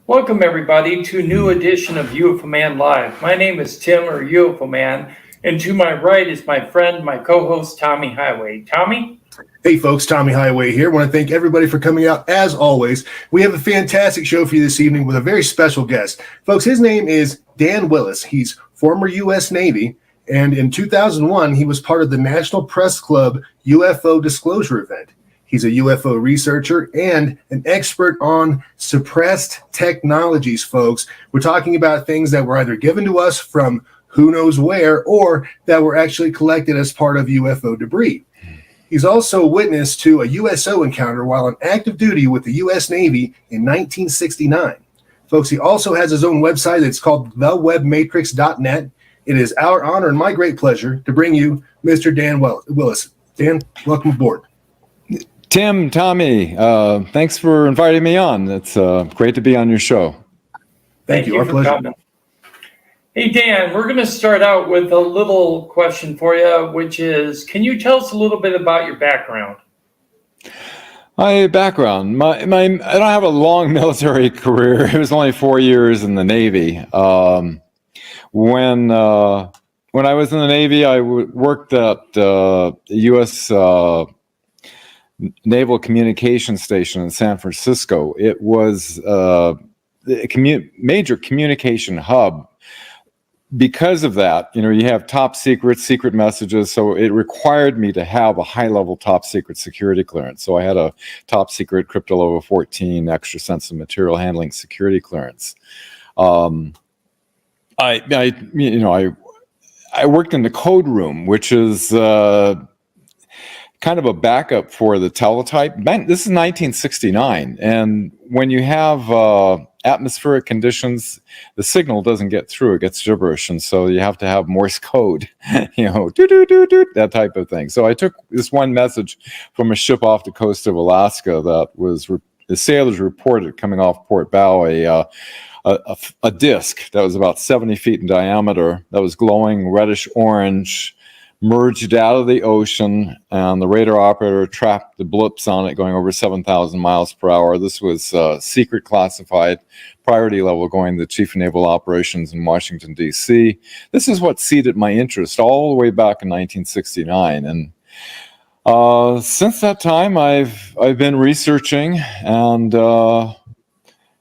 Welcome, everybody, to a new edition of UFO Man Live. My name is Tim, or UFO Man, and to my right is my friend, my co-host, Tommy Highway. Tommy? Hey, folks, Tommy Highway here. I want to thank everybody for coming out. As always, we have a fantastic show for you this evening with a very special guest. Folks, his name is Dan Willis. He's former U.S. Navy, and in 2001, he was part of the National Press Club UFO Disclosure event. He's a UFO researcher and an expert on suppressed technologies, folks. We're talking about things that were either given to us from who knows where or that were actually collected as part of UFO debris. He's also a witness to a USO encounter while on active duty with the U.S. Navy in 1969. Folks, he also has his own website that's called thewebmatrix.net. It is our honor and my great pleasure to bring you Mr. Dan Willis. Dan, welcome aboard. Tim, Tommy, thanks for inviting me on. It's great to be on your show. Thank you. Our pleasure. Coming. Hey, Dan, we're going to start out with a little question for you, which is, can you tell us a little bit about your background? My background, I don't have a long military career. It was only 4 years in the Navy. When I was in the Navy, I worked at the U.S. Naval Communication Station in San Francisco. It was a major communication hub. Because of that, you have top secret messages, so it required me to have a high-level top secret security clearance. So I had a top secret crypto level 14 extra sensitive material handling security clearance. I worked in the code room, which is kind of a backup for the teletype. This is 1969, and when you have atmospheric conditions, the signal doesn't get through; it gets gibberish, and so you have to have Morse code, that type of thing. So I took this one message from a ship off the coast of Alaska that was the sailors reported coming off Port Bow a disc that was about 70 feet in diameter that was glowing reddish orange, merged out of the ocean, and the radar operator tracked the blips on it going over 7,000 miles per hour. This was secret classified, priority level, going to the Chief of Naval Operations in Washington, D.C. This is what seeded my interest all the way back in 1969. And since that time, I've been researching, and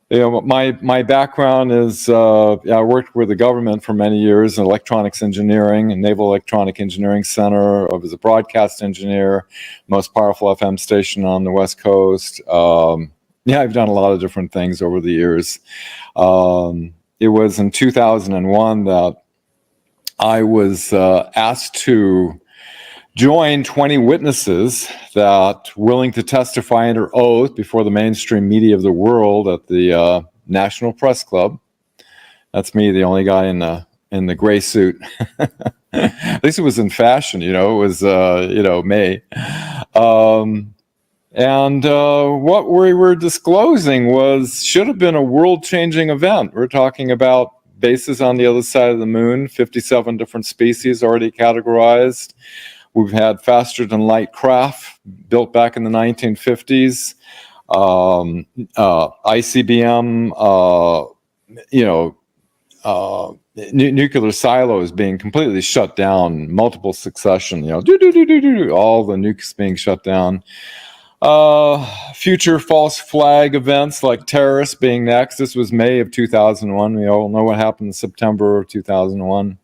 my background is I worked with the government for many years in electronics engineering and Naval Electronic Engineering Center. I was a broadcast engineer, most powerful FM station on the West Coast. I've done a lot of different things over the years. It was in 2001 that I was asked to join 20 witnesses that willing to testify under oath before the mainstream media of the world at the National Press Club. That's me, the only guy in the gray suit. At least it was in fashion, it was May. What we were disclosing should have been a world-changing event. We're talking about bases on the other side of the moon, 57 different species already categorized. We've had faster-than-light craft built back in the 1950s, ICBM, nuclear silos being completely shut down, multiple succession, all the nukes being shut down. Future false flag events like terrorists being next. This was May of 2001. We all know what happened in September of 2001.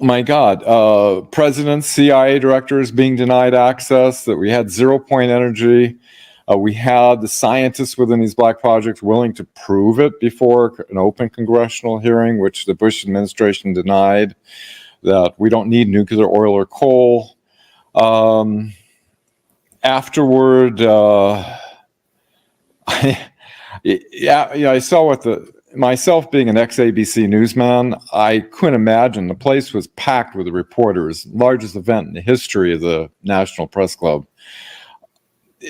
My God, presidents, CIA directors being denied access, that we had 0 point energy. We had the scientists within these black projects willing to prove it before an open congressional hearing, which the Bush administration denied, that we don't need nuclear, oil, or coal. Afterward, I saw what myself being an ex-ABC newsman, I couldn't imagine. The place was packed with reporters, largest event in the history of the National Press Club.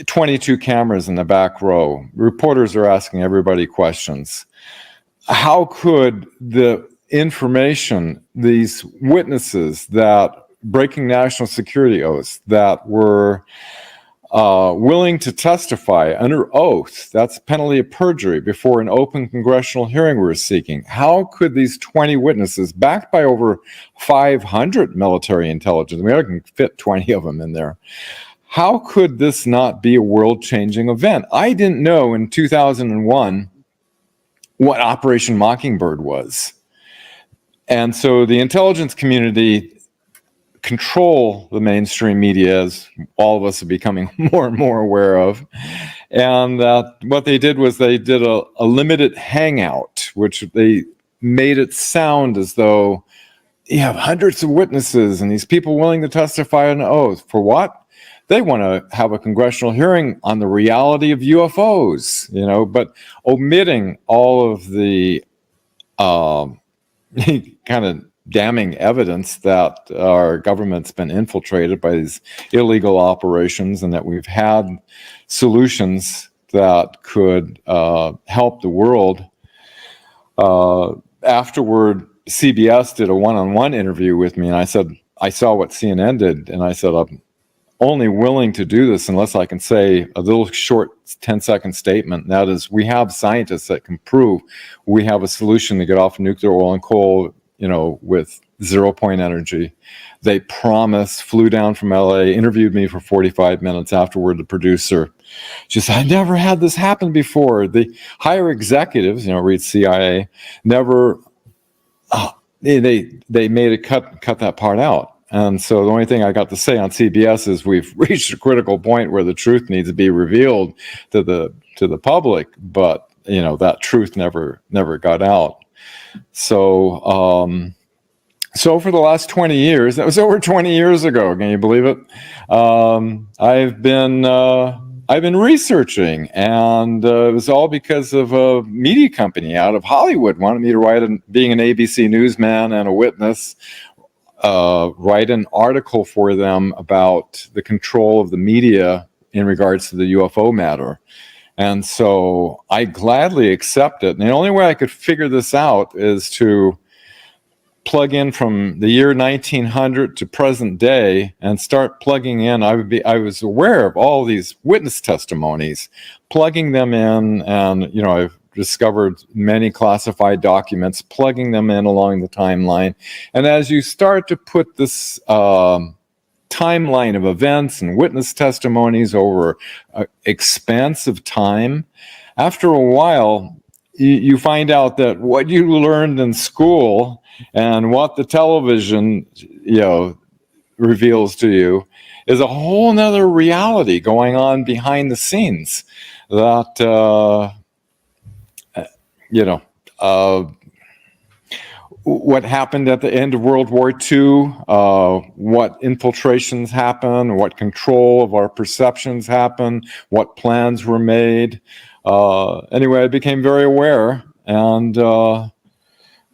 22 cameras in the back row. Reporters are asking everybody questions. How could the information, these witnesses that breaking national security oaths that were willing to testify under oath, that's penalty of perjury, before an open congressional hearing we're seeking. How could these 20 witnesses, backed by over 500 military intelligence, I mean, I can fit 20 of them in there, how could this not be a world-changing event? I didn't know in 2001 what Operation Mockingbird was. And so the intelligence community control the mainstream media, as all of us are becoming more and more aware of. And what they did was they did a limited hangout, which they made it sound as though you have hundreds of witnesses and these people willing to testify on oath. For what? They want to have a congressional hearing on the reality of UFOs, you know, but omitting all of the kind of damning evidence that our government's been infiltrated by these illegal operations and that we've had solutions that could help the world. Afterward, CBS did a one-on-one interview with me, and I said, I saw what CNN did, and I said, I'm only willing to do this unless I can say a little short 10-second statement. And that is, we have scientists that can prove we have a solution to get off nuclear, oil, and coal, you know, with 0-point energy. They promised, flew down from LA, interviewed me for 45 minutes. Afterward, the producer, she said, I never had this happen before. The higher executives, you know, read CIA, never, they made it cut that part out. And so the only thing I got to say on CBS is we've reached a critical point where the truth needs to be revealed to the public, but, you know, that truth never got out. So, so for the last 20 years, that was over 20 years ago. Can you believe it? I've been researching, and it was all because of a media company out of Hollywood wanted me to write, being an ABC newsman and a witness, write an article for them about the control of the media in regards to the UFO matter. And so I gladly accept it. And the only way I could figure this out is to plug in from the year 1900 to present day and start plugging in. I was aware of all these witness testimonies, plugging them in, and, you know, I've discovered many classified documents, plugging them in along the timeline. And as you start to put this timeline of events and witness testimonies over an expansive time, after a while, you find out that what you learned in school and what the television, you know, reveals to you is a whole nother reality going on behind the scenes that, you know, what happened at the end of World War II, what infiltrations happened, what control of our perceptions happened, what plans were made. Anyway, I became very aware, and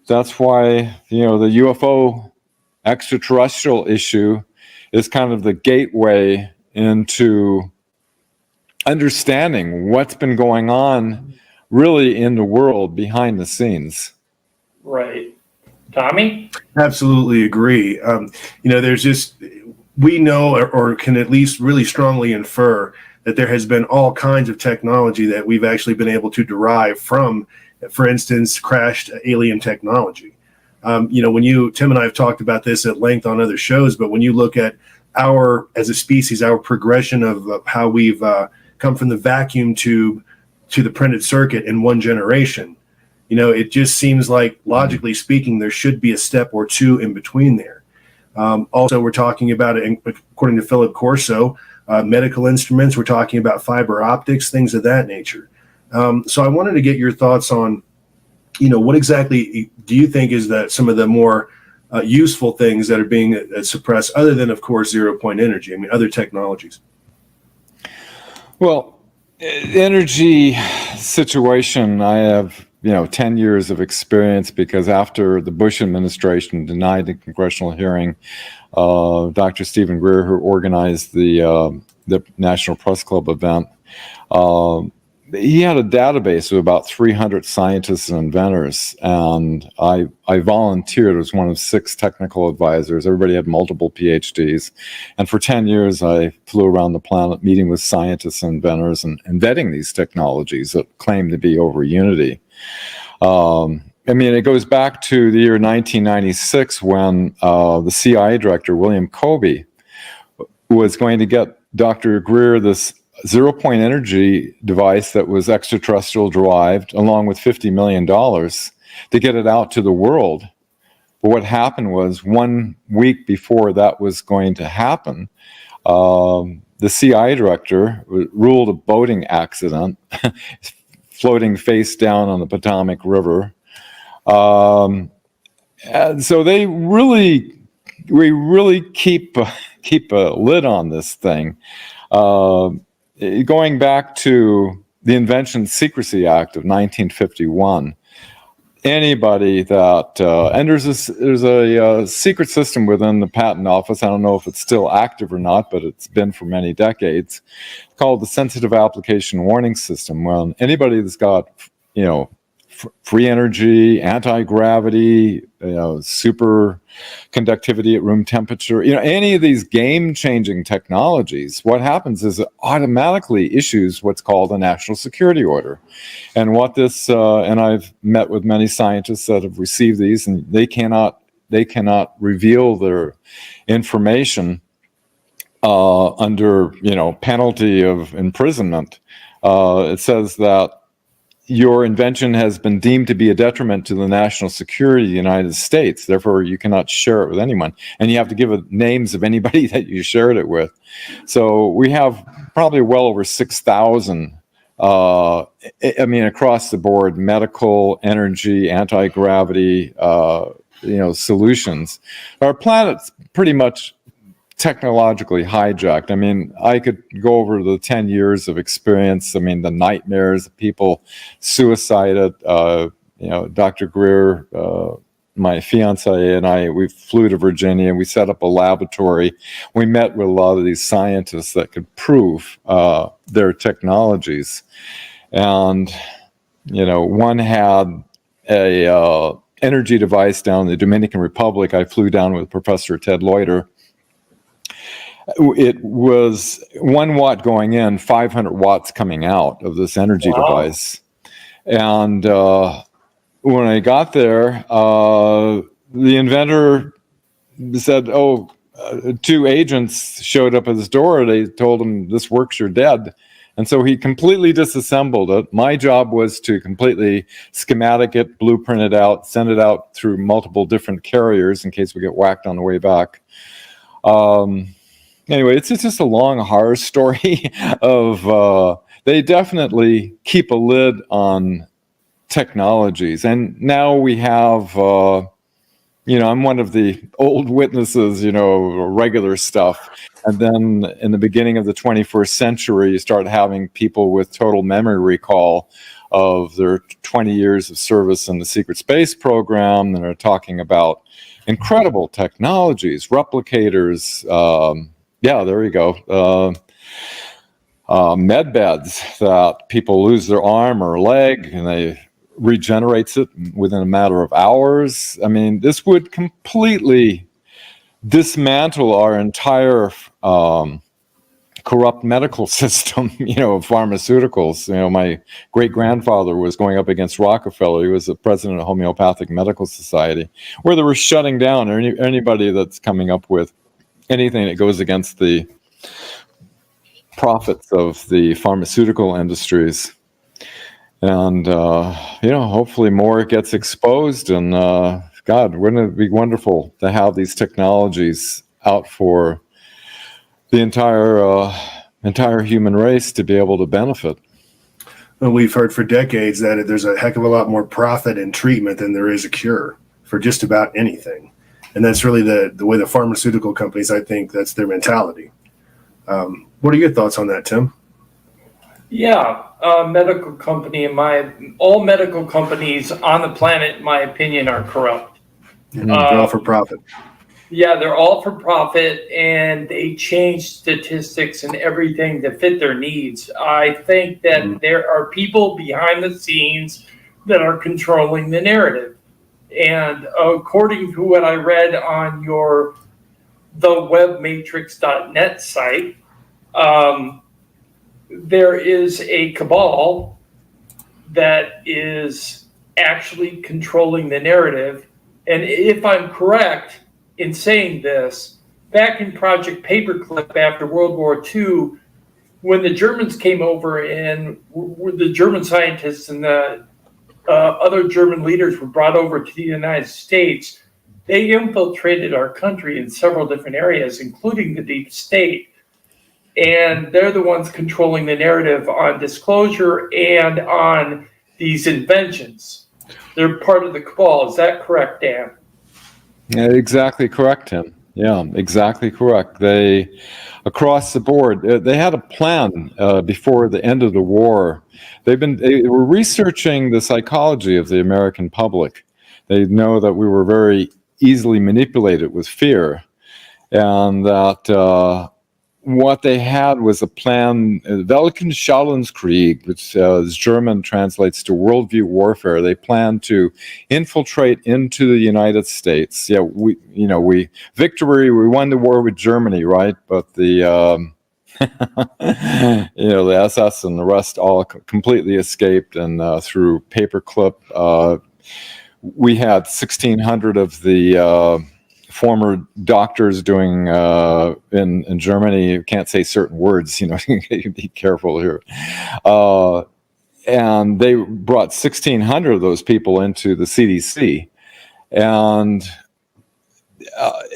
that's why, you know, the UFO extraterrestrial issue is kind of the gateway into understanding what's been going on really in the world behind the scenes. Right. Tommy? Absolutely agree. You know, there's just, we know or can at least really strongly infer that there has been all kinds of technology that we've actually been able to derive from, for instance, crashed alien technology. You know, Tim and I have talked about this at length on other shows, but when you look at as a species, our progression of how we've come from the vacuum tube to the printed circuit in one generation, you know, it just seems like, logically speaking, there should be a step or two in between there. Also, we're talking about, according to Philip Corso, medical instruments. We're talking about fiber optics, things of that nature. So I wanted to get your thoughts on, you know, what exactly do you think is some of the more useful things that are being suppressed, other than, of course, 0-point energy? I mean, other technologies. Well, energy situation, I have, you know, 10 years of experience, because after the Bush administration denied the congressional hearing, Dr. Stephen Greer, who organized the National Press Club event, he had a database of about 300 scientists and inventors, and I volunteered as one of 6 technical advisors. Everybody had multiple PhDs, and for 10 years I flew around the planet meeting with scientists and inventors and vetting these technologies that claim to be over Unity. I mean, it goes back to the year 1996 when the CIA director, William Kobe, was going to get Dr. Greer this zero-point energy device that was extraterrestrial derived, along with $50 million to get it out to the world. But what happened was 1 week before that was going to happen, the CIA director ruled a boating accident, floating face down on the Potomac River. And so we really keep a lid on this thing. Going back to the Invention Secrecy Act of 1951, anybody that and there's a secret system within the patent office. I don't know if it's still active or not, but it's been for many decades, called the Sensitive Application Warning System. Well, anybody that's got, free energy, anti-gravity, super conductivity at room temperature, any of these game-changing technologies, what happens is it automatically issues what's called a national security order. And what this, and I've met with many scientists that have received these, and they cannot reveal their information under, penalty of imprisonment. It says that your invention has been deemed to be a detriment to the national security of the United States. Therefore, you cannot share it with anyone. And you have to give names of anybody that you shared it with. So we have probably well over 6,000, across the board, medical, energy, anti-gravity, solutions. Our planet's pretty much technologically hijacked. I mean, I could go over the 10 years of experience. I mean, the nightmares, people suicided. Dr. Greer, my fiance and I, we flew to Virginia. We set up a laboratory. We met with a lot of these scientists that could prove their technologies. And, one had a energy device down in the Dominican Republic. I flew down with Professor Ted Loiter. It was 1 watt going in, 500 watts coming out of this energy device. And when I got there, the inventor said, 2 agents showed up at his door. They told him, this works, you're dead. And so he completely disassembled it. My job was to completely schematic it, blueprint it out, send it out through multiple different carriers in case we get whacked on the way back. Anyway, it's just a long horror story of they definitely keep a lid on technologies. And now we have, I'm one of the old witnesses, regular stuff. And then in the beginning of the 21st century, you start having people with total memory recall of their 20 years of service in the secret space program that are talking about incredible technologies, replicators, there you go. Med beds that people lose their arm or leg and they regenerates it within a matter of hours. I mean, this would completely dismantle our entire corrupt medical system, of pharmaceuticals. My great-grandfather was going up against Rockefeller. He was the president of Homeopathic Medical Society, where they were shutting down anybody that's coming up with anything that goes against the profits of the pharmaceutical industries. And, hopefully more gets exposed. And, God, wouldn't it be wonderful to have these technologies out for the entire human race to be able to benefit? Well, we've heard for decades that there's a heck of a lot more profit in treatment than there is a cure for just about anything. And that's really the way the pharmaceutical companies, I think that's their mentality. What are your thoughts on that, Tim? Yeah, medical company, all medical companies on the planet, in my opinion, are corrupt. They're all for profit. Yeah, they're all for profit and they change statistics and everything to fit their needs. I think that there are people behind the scenes that are controlling the narrative. And according to what I read on your thewebmatrix.net site, um, there is a cabal that is actually controlling the narrative. And if I'm correct in saying this, back in Project Paperclip after World War II, when the Germans came over and the German scientists and the other German leaders were brought over to the United States, they infiltrated our country in several different areas, including the deep state. And they're the ones controlling the narrative on disclosure and on these inventions. They're part of the cabal. Is that correct, Dan? Yeah, exactly correct, Tim. Yeah, exactly correct. They, across the board, they had a plan before the end of the war. They were researching the psychology of the American public. They know that we were very easily manipulated with fear, and that what they had was a plan, Weltanschauungskrieg, which as German translates to worldview warfare. They planned to infiltrate into the United States. Yeah, we won the war with Germany, right? But the the SS and the rest all completely escaped, and through paperclip, we had 1,600 of the former doctors doing in Germany. You can't say certain words, you be careful here. And they brought 1,600 of those people into the CDC, and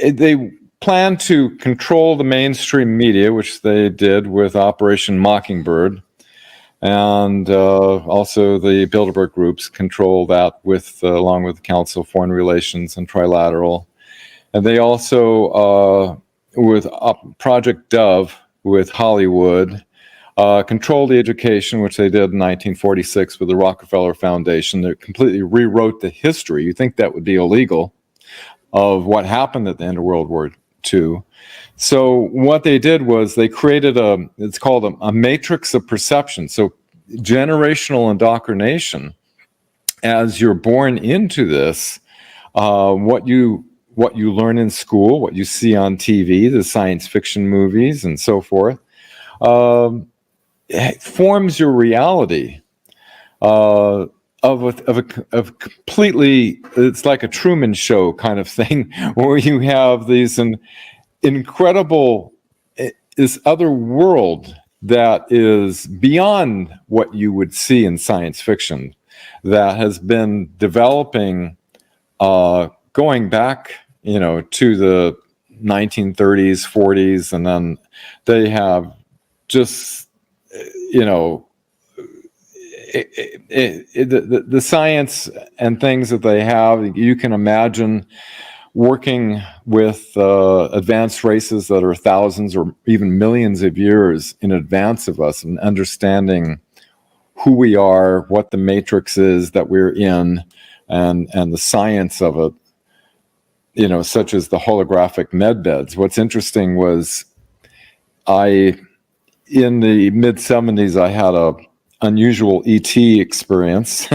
they planned to control the mainstream media, which they did with Operation Mockingbird. And also the Bilderberg groups control that along with the Council of Foreign Relations and Trilateral. And they also, with Project Dove with Hollywood, controlled the education, which they did in 1946 with the Rockefeller Foundation. They completely rewrote the history. You think that would be illegal, of what happened at the end of World War II. So what they did was they created it's called a matrix of perception. So generational indoctrination, as you're born into this, what you learn in school, what you see on TV, the science fiction movies and so forth, forms your reality of completely, it's like a Truman Show kind of thing, where you have these incredible, this other world that is beyond what you would see in science fiction, that has been developing going back to the 1930s, 40s, and then they have just the science and things that they have. You can imagine working with advanced races that are thousands or even millions of years in advance of us, and understanding who we are, what the matrix is that we're in, and the science of it, such as the holographic med beds. What's interesting was in the mid-70s, I had a unusual ET experience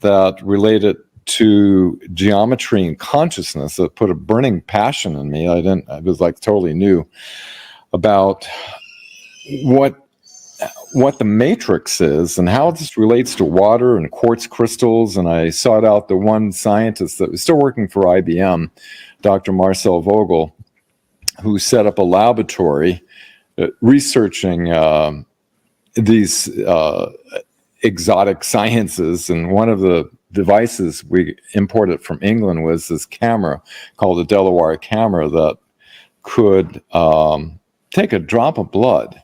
that related to geometry and consciousness, that put a burning passion in me. I was like totally new about what the matrix is and how this relates to water and quartz crystals. And I sought out the one scientist that was still working for IBM, Dr. Marcel Vogel, who set up a laboratory researching these exotic sciences. And one of the devices we imported from England was this camera called the Delaware camera that could take a drop of blood.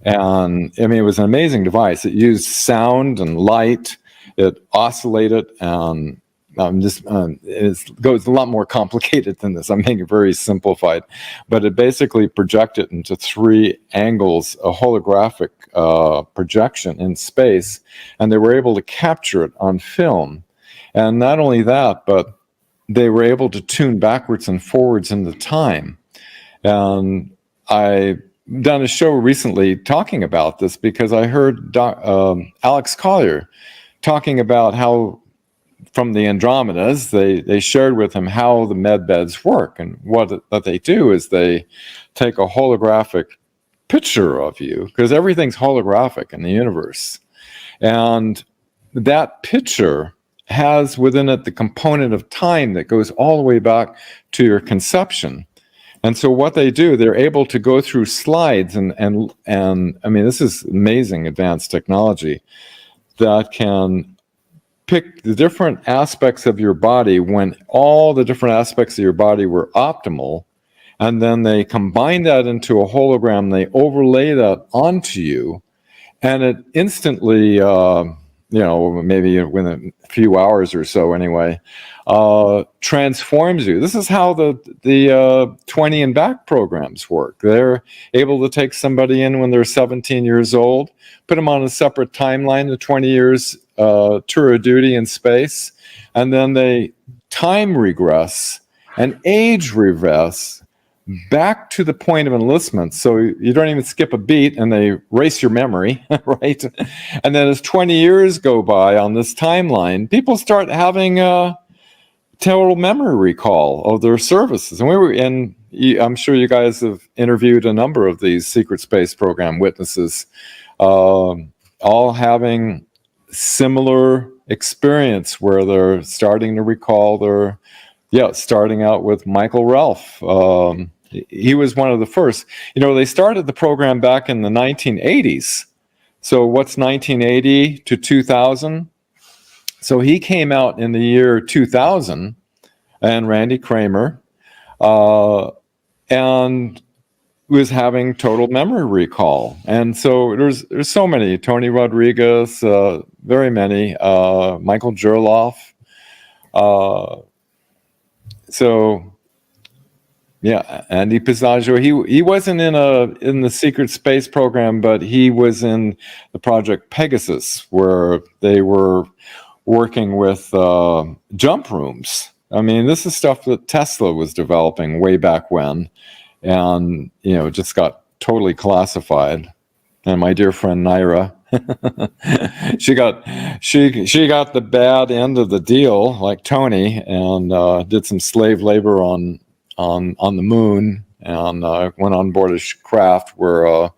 And it was an amazing device. It used sound and light. It oscillated, and it goes a lot more complicated than this. I'm making it very simplified, but it basically projected into 3 angles a holographic projection in space, and they were able to capture it on film. And not only that, but they were able to tune backwards and forwards into time. And I've done a show recently talking about this because I heard Alex Collier talking about how from the Andromedas, they shared with him how the med beds work. And what they do is they take a holographic picture of you, because everything's holographic in the universe. And that picture has within it the component of time that goes all the way back to your conception. And so what they do, they're able to go through slides and I mean, this is amazing advanced technology that can pick the different aspects of your body when all the different aspects of your body were optimal, and then they combine that into a hologram, they overlay that onto you, and it instantly, maybe within a few hours or so anyway, transforms you. This is how the 20 and back programs work. They're able to take somebody in when they're 17 years old, put them on a separate timeline, the 20 years tour of duty in space, and then they time regress and age regress back to the point of enlistment. So you don't even skip a beat, and they erase your memory, right? And then as 20 years go by on this timeline, people start having total memory recall of their services. And I'm sure you guys have interviewed a number of these secret space program witnesses, all having similar experience where they're starting to recall starting out with Michael Ralph. He was one of the first. They started the program back in the 1980s. So what's 1980 to 2000? So he came out in the year 2000, and Randy Kramer, and was having total memory recall. And so there's so many, Tony Rodriguez, very many, Michael Gerloff. Andy Pisaggio, he wasn't in the secret space program, but he was in the Project Pegasus, where they were working with jump rooms. I mean, this is stuff that Tesla was developing way back when, and just got totally classified. And my dear friend Naira, she got the bad end of the deal, like Tony, and did some slave labor on the moon, and went on board a craft where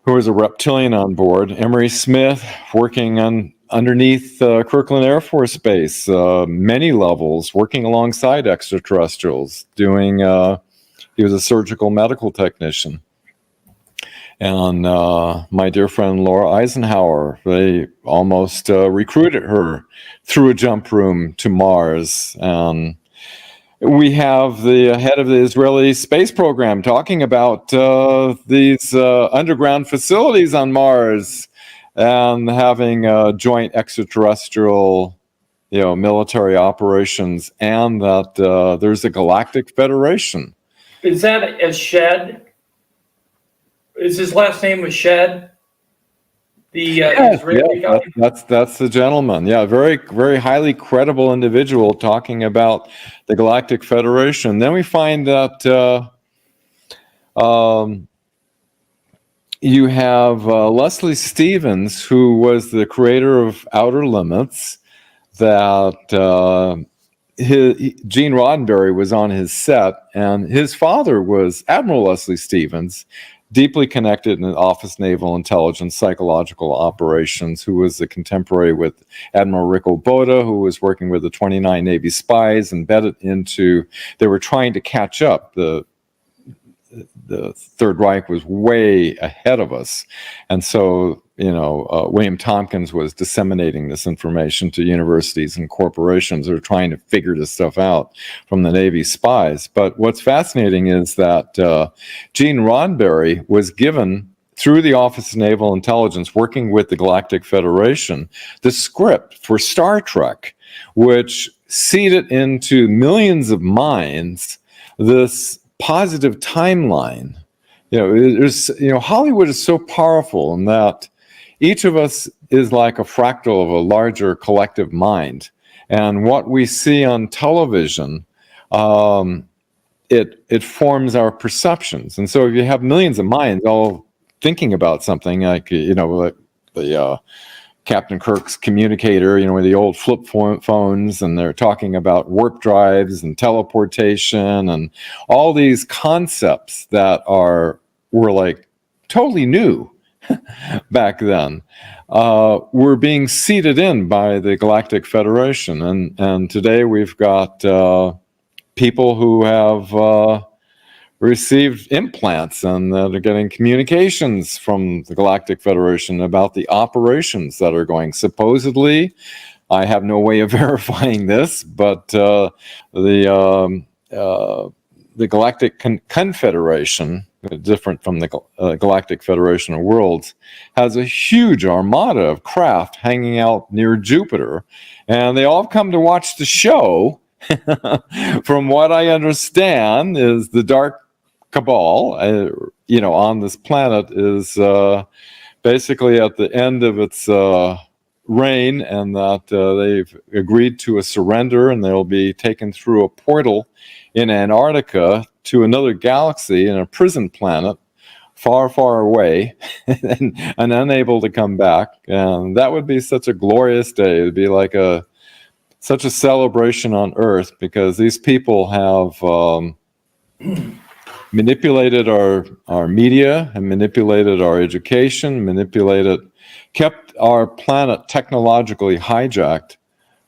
who was a reptilian on board, Emery Smith, working underneath Kirkland Air Force Base, many levels, working alongside extraterrestrials, doing. He was a surgical medical technician. And my dear friend Laura Eisenhower, they almost recruited her through a jump room to Mars. And we have the head of the Israeli space program talking about these underground facilities on Mars and having joint extraterrestrial military operations, and that there's a galactic federation. Is that a Shed? Is his last name was Shed? The Israeli guy? That's the gentleman. Yeah, very, very highly credible individual talking about the Galactic Federation. Then we find that you have Leslie Stevens, who was the creator of Outer Limits, that Gene Roddenberry was on his set, and his father was Admiral Leslie Stevens, deeply connected in Office Naval Intelligence Psychological Operations, who was a contemporary with Admiral Rick Oboda, who was working with the 29 Navy spies, embedded into, they were trying to catch up. The Third Reich was way ahead of us. And so, William Tompkins was disseminating this information to universities and corporations that are trying to figure this stuff out from the Navy spies. But what's fascinating is that Gene Roddenberry was given, through the Office of Naval Intelligence, working with the Galactic Federation, the script for Star Trek, which seeded into millions of minds this positive timeline. Hollywood is so powerful in that each of us is like a fractal of a larger collective mind. And what we see on television, it forms our perceptions. And so if you have millions of minds all thinking about something, like, like the Captain Kirk's communicator, with the old flip phones, and they're talking about warp drives and teleportation and all these concepts that were like totally new back then, were being seeded in by the Galactic Federation. And today we've got people who have received implants and that are getting communications from the Galactic Federation about the operations that are going. Supposedly, I have no way of verifying this, but the Galactic Confederation, different from the Galactic Federation of Worlds, has a huge armada of craft hanging out near Jupiter, and they all come to watch the show. From what I understand, is the Dark Cabal, on this planet is basically at the end of its reign, and that they've agreed to a surrender, and they'll be taken through a portal in Antarctica to another galaxy in a prison planet far, far away, and unable to come back. And that would be such a glorious day. It'd be like such a celebration on Earth, because these people have manipulated our media and manipulated our education, kept our planet technologically hijacked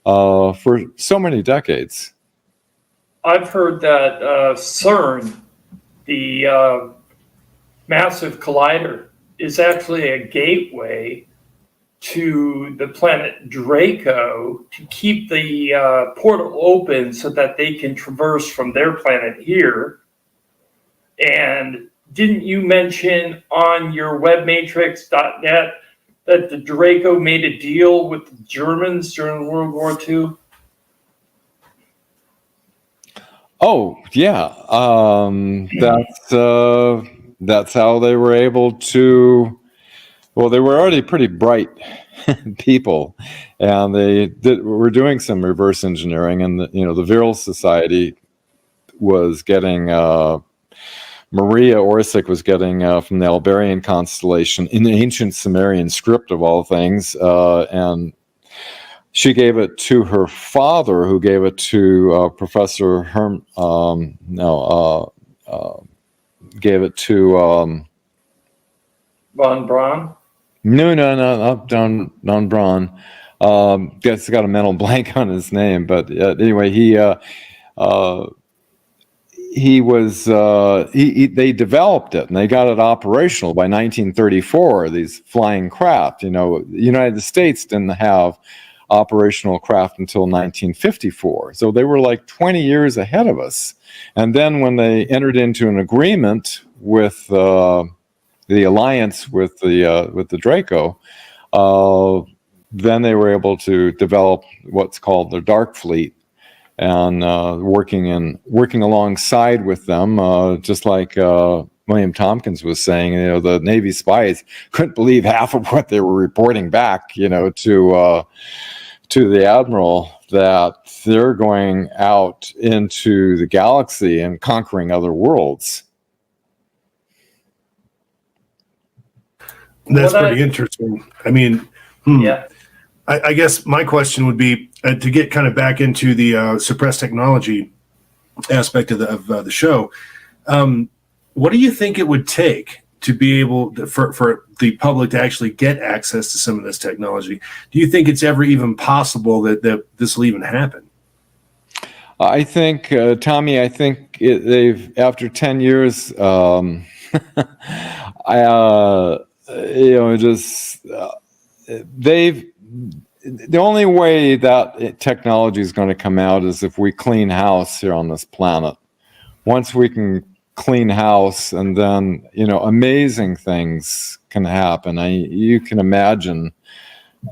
for so many decades. I've heard that CERN, the massive collider, is actually a gateway to the planet Draco to keep the portal open so that they can traverse from their planet here. And didn't you mention on your webmatrix.net that the Draco made a deal with the Germans during World War II? Oh, yeah. That's how they were able to. Well, they were already pretty bright people, and were doing some reverse engineering. And the Viral Society was getting. Maria Orsic was getting from the Albarian constellation in the ancient Sumerian script of all things, and she gave it to her father, who gave it to Professor gave it to Von Braun? No, not Don Braun. Guess got a mental blank on his name, but anyway, they developed it, and they got it operational by 1934, these flying craft. The United States didn't have operational craft until 1954. So they were like 20 years ahead of us. And then when they entered into an agreement with the alliance with the Draco, then they were able to develop what's called the Dark Fleet, and working alongside with them, just like William Tompkins was saying. The Navy spies couldn't believe half of what they were reporting back, to the admiral, that they're going out into the galaxy and conquering other worlds. That's pretty interesting. I mean, yeah. I guess my question would be to get kind of back into the suppressed technology aspect of the show. What do you think it would take to be able for the public to actually get access to some of this technology? Do you think it's ever even possible that this will even happen? I think, Tommy, they've, after 10 years, the only way that technology is going to come out is if we clean house here on this planet. Once we can clean house, and then amazing things can happen. You can imagine.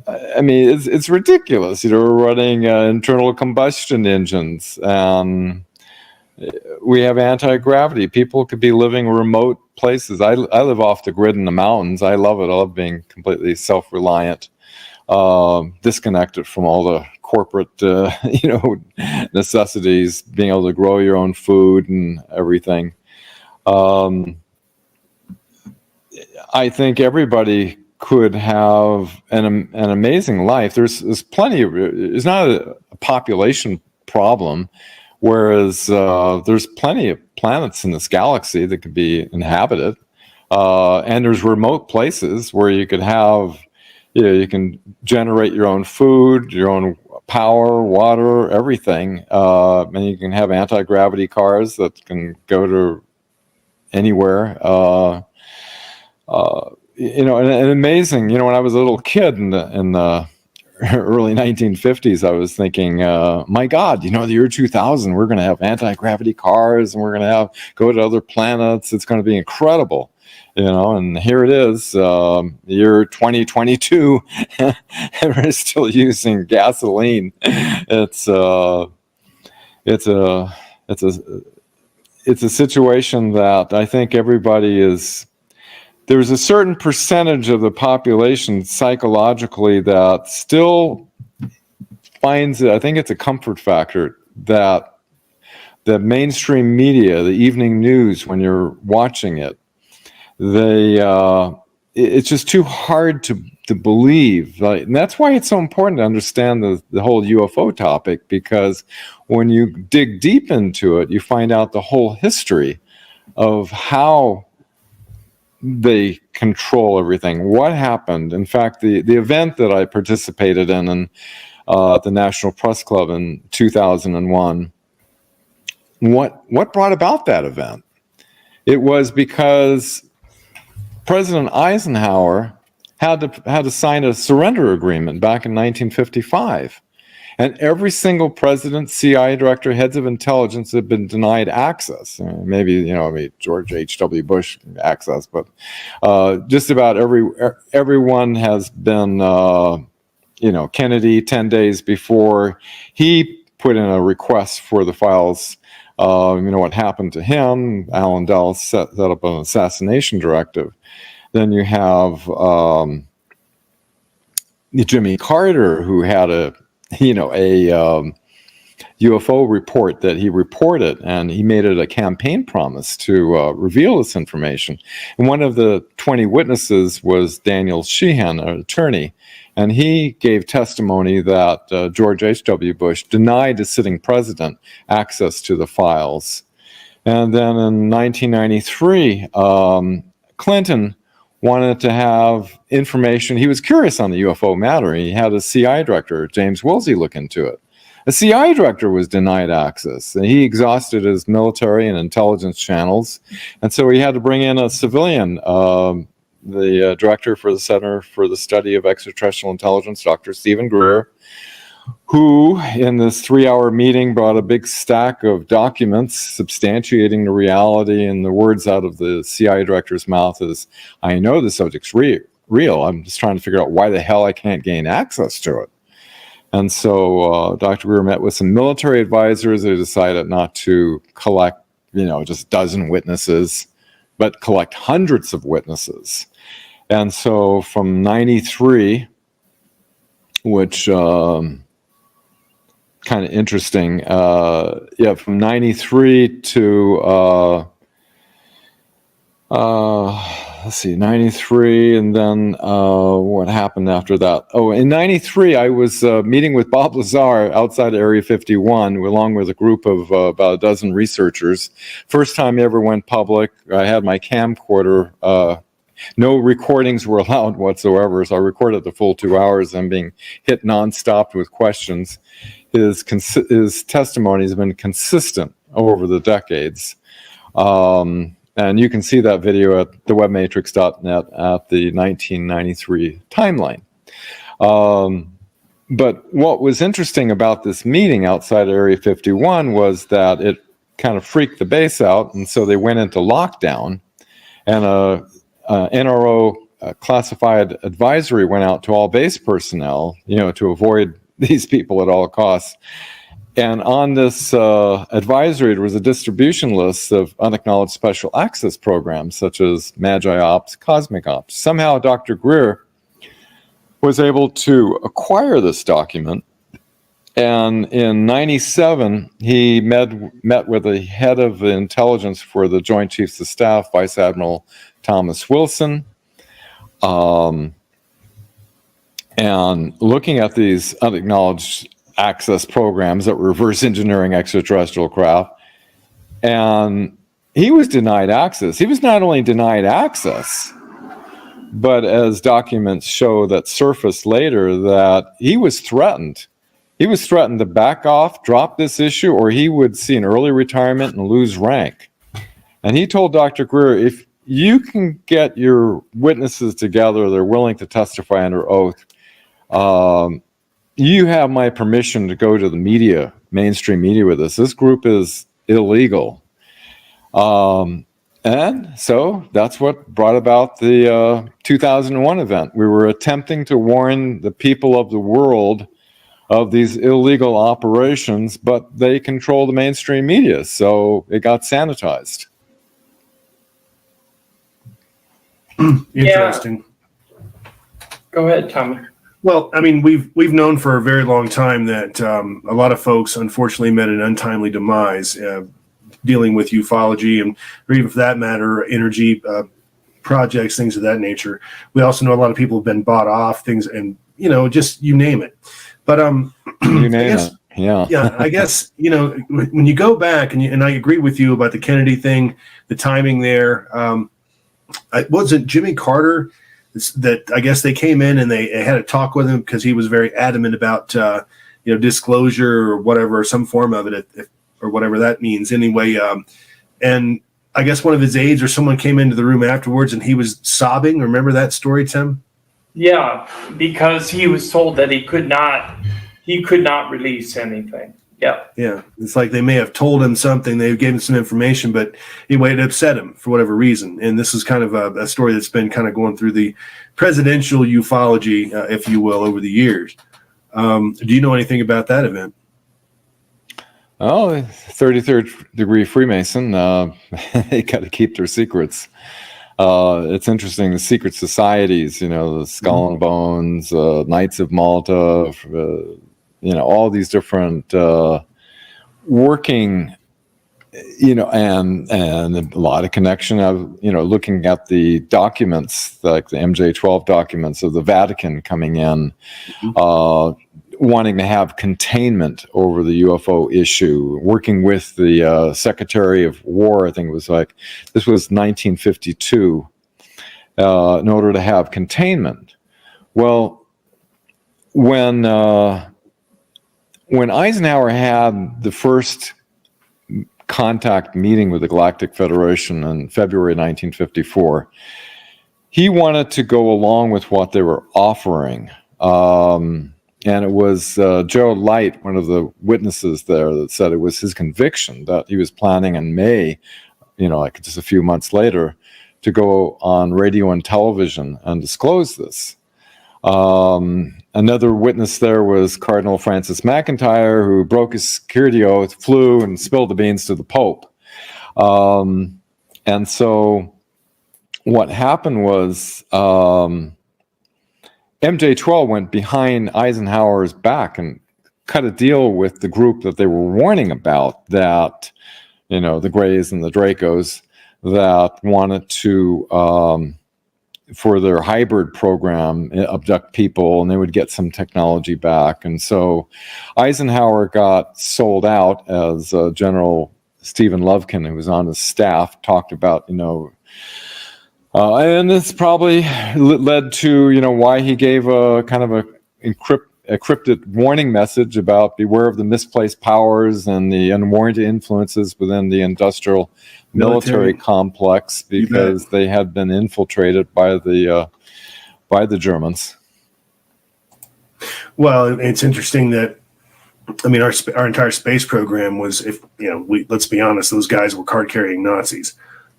I mean, it's ridiculous. We're running internal combustion engines, and we have anti-gravity. People could be living remote places. I live off the grid in the mountains. I love it. I love being completely self-reliant, disconnected from all the corporate, necessities, being able to grow your own food and everything. I think everybody could have an amazing life. There's plenty of, it's not a population problem, whereas there's plenty of planets in this galaxy that could be inhabited. And there's remote places where you could have, you can generate your own food, your own power, water, everything. And you can have anti-gravity cars that can go to anywhere. And amazing, when I was a little kid in the early 1950s, I was thinking, my God, the year 2000, we're going to have anti-gravity cars and we're going to go to other planets. It's going to be incredible. And here it is, year 2022, and we're still using gasoline. It's a situation that I think everybody is. There's a certain percentage of the population psychologically that still finds it. I think it's a comfort factor that the mainstream media, the evening news, when you're watching it, it's just too hard to believe. And that's why it's so important to understand the whole UFO topic, because when you dig deep into it, you find out the whole history of how they control everything. What happened? In fact, the event that I participated in the National Press Club in 2001, what brought about that event? It was because President Eisenhower had to sign a surrender agreement back in 1955. And every single president, CIA director, heads of intelligence have been denied access. Maybe, George H.W. Bush access, but just about everyone has been, Kennedy 10 days before he put in a request for the files. What happened to him? Allen Dulles set up an assassination directive. Then you have Jimmy Carter, who had a UFO report that he reported, and he made it a campaign promise to reveal this information. And one of the 20 witnesses was Daniel Sheehan, an attorney, and he gave testimony that George H.W. Bush denied the sitting president access to the files. And then in 1993, Clinton wanted to have information. He was curious on the UFO matter. He had a CIA director, James Woolsey, look into it. A CIA director was denied access, and he exhausted his military and intelligence channels. And so he had to bring in a civilian, the director for the Center for the Study of Extraterrestrial Intelligence, Dr. Stephen Greer, who in this 3-hour meeting brought a big stack of documents substantiating the reality, and the words out of the CIA director's mouth is, I know the subject's real. I'm just trying to figure out why the hell I can't gain access to it. And so Dr. Greer met with some military advisors. They decided not to collect, just a dozen witnesses, but collect hundreds of witnesses. And so from 93, which kind of interesting. From 93 to, 93, and then what happened after that? Oh, in 93, I was meeting with Bob Lazar outside Area 51, along with a group of about a dozen researchers. First time I ever went public. I had my camcorder. No recordings were allowed whatsoever, so I recorded the full 2 hours. I'm being hit nonstop with questions. His testimony has been consistent over the decades. And you can see that video at thewebmatrix.net at the 1993 timeline. But what was interesting about this meeting outside Area 51 was that it kind of freaked the base out, and so they went into lockdown, and a NRO classified advisory went out to all base personnel, to avoid these people at all costs. And on this advisory, there was a distribution list of unacknowledged special access programs, such as Magi Ops, Cosmic Ops. Somehow Dr. Greer was able to acquire this document And in 97, he met with the head of the intelligence for the Joint Chiefs of Staff, Vice Admiral Thomas Wilson, and looking at these unacknowledged access programs that were reverse engineering extraterrestrial craft. And he was denied access. He was not only denied access, but as documents show that surfaced later, that he was threatened. He was threatened to back off, drop this issue, or he would see an early retirement and lose rank. And he told Dr. Greer, if you can get your witnesses together, they're willing to testify under oath, you have my permission to go to the media, mainstream media with this. This group is illegal. And so that's what brought about the 2001 event. We were attempting to warn the people of the world of these illegal operations, but they control the mainstream media, so it got sanitized. Interesting. Go ahead, Tommy. Well, I mean, we've known for a very long time that a lot of folks unfortunately met an untimely demise dealing with ufology and, or even for that matter, energy projects, things of that nature. We also know a lot of people have been bought off, things, and just you name it. But you name it. Yeah. I guess when you go back and I agree with you about the Kennedy thing, the timing there. Wasn't Jimmy Carter that I guess they came in and they had a talk with him because he was very adamant about disclosure or whatever, or some form of it, or whatever that means anyway. And I guess one of his aides or someone came into the room afterwards and he was sobbing. Remember that story, Tim? Yeah, because he was told that he could not release anything. Yeah. Yeah. It's like they may have told him something, they gave him some information, but anyway, it upset him for whatever reason. And this is kind of a story that's been kind of going through the presidential ufology, if you will, over the years. Do you know anything about that event? Oh, 33rd degree Freemason. They got to keep their secrets. It's interesting, the secret societies, the Skull and Bones, Knights of Malta, all these different working, and a lot of connection of, looking at the documents, like the MJ-12 documents of the Vatican coming in, wanting to have containment over the UFO issue, working with the Secretary of War, I think it was this was 1952, in order to have containment. Well, when Eisenhower had the first contact meeting with the Galactic Federation in February 1954, he wanted to go along with what they were offering. And it was Gerald Light, one of the witnesses there, that said it was his conviction that he was planning in May, just a few months later, to go on radio and television and disclose this. Another witness there was Cardinal Francis McIntyre, who broke his security oath, flew and spilled the beans to the Pope. And so what happened was MJ-12 went behind Eisenhower's back and cut a deal with the group that they were warning about, that, the Greys and the Dracos, that wanted to, for their hybrid program, abduct people, and they would get some technology back. And so Eisenhower got sold out, as General Stephen Lovkin, who was on his staff, talked about, and this probably led to, why he gave a kind of a encrypted warning message about beware of the misplaced powers and the unwarranted influences within the industrial military complex, because they had been infiltrated by the Germans. Well, it's interesting that, our entire space program was, let's be honest, those guys were card-carrying Nazis.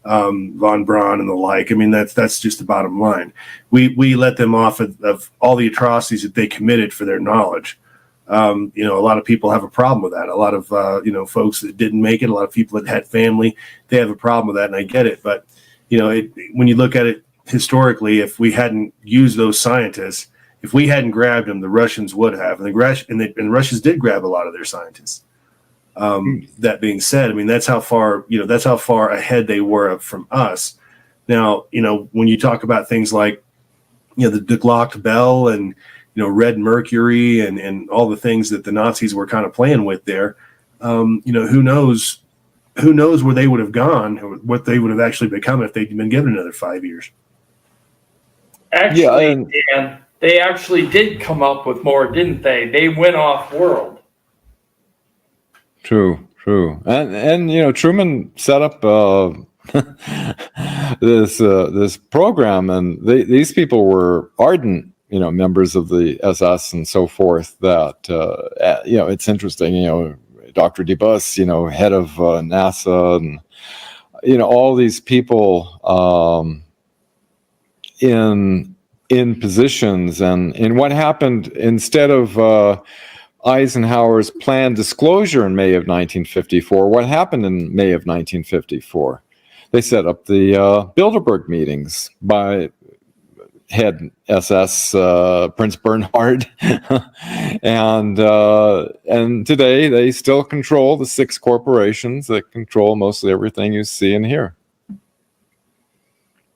Von Braun and the like. That's just the bottom line. We let them off of all the atrocities that they committed for their knowledge. A lot of people have a problem with that. A lot of folks that didn't make it, a lot of people that had family, they have a problem with that, and I get it. But when you look at it historically, if we hadn't used those scientists, If we hadn't grabbed them, the Russians would have, and the Russians did grab a lot of their scientists. That being said, I mean, that's how far ahead they were from us. Now, when you talk about things like, the Glock Bell and, Red Mercury and all the things that the Nazis were kind of playing with there, who knows where they would have gone, or what they would have actually become if they'd been given another 5 years. Actually, Dan, they actually did come up with more, didn't they? They went off world. True. And Truman set up this program, and these people were ardent, members of the SS and so forth. That it's interesting. Dr. DeBus, head of NASA, and all these people in positions, and what happened instead of Eisenhower's planned disclosure in May of 1954. What happened in May of 1954? They set up the Bilderberg meetings by head SS Prince Bernhard, and today they still control the 6 corporations that control mostly everything you see and hear.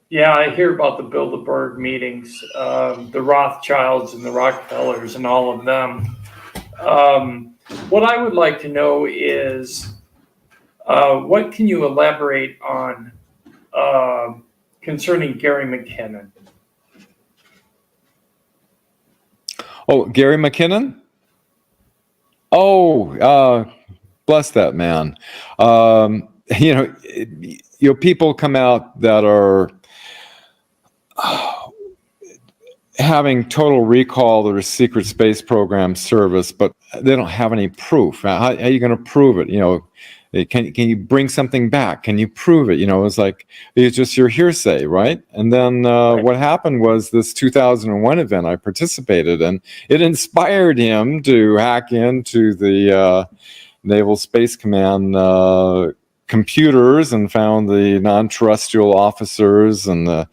Yeah, I hear about the Bilderberg meetings, the Rothschilds and the Rockefellers and all of them. What I would like to know is, what can you elaborate on concerning Gary McKinnon? Oh, Gary McKinnon? Oh, bless that man. People come out that are having total recall of their secret space program service, but they don't have any proof. How are you going to prove it? Can you bring something back? Can you prove it? It's just your hearsay, right? And then what happened was this 2001 event I participated in. It inspired him to hack into the Naval Space Command computers and found the non-terrestrial officers and the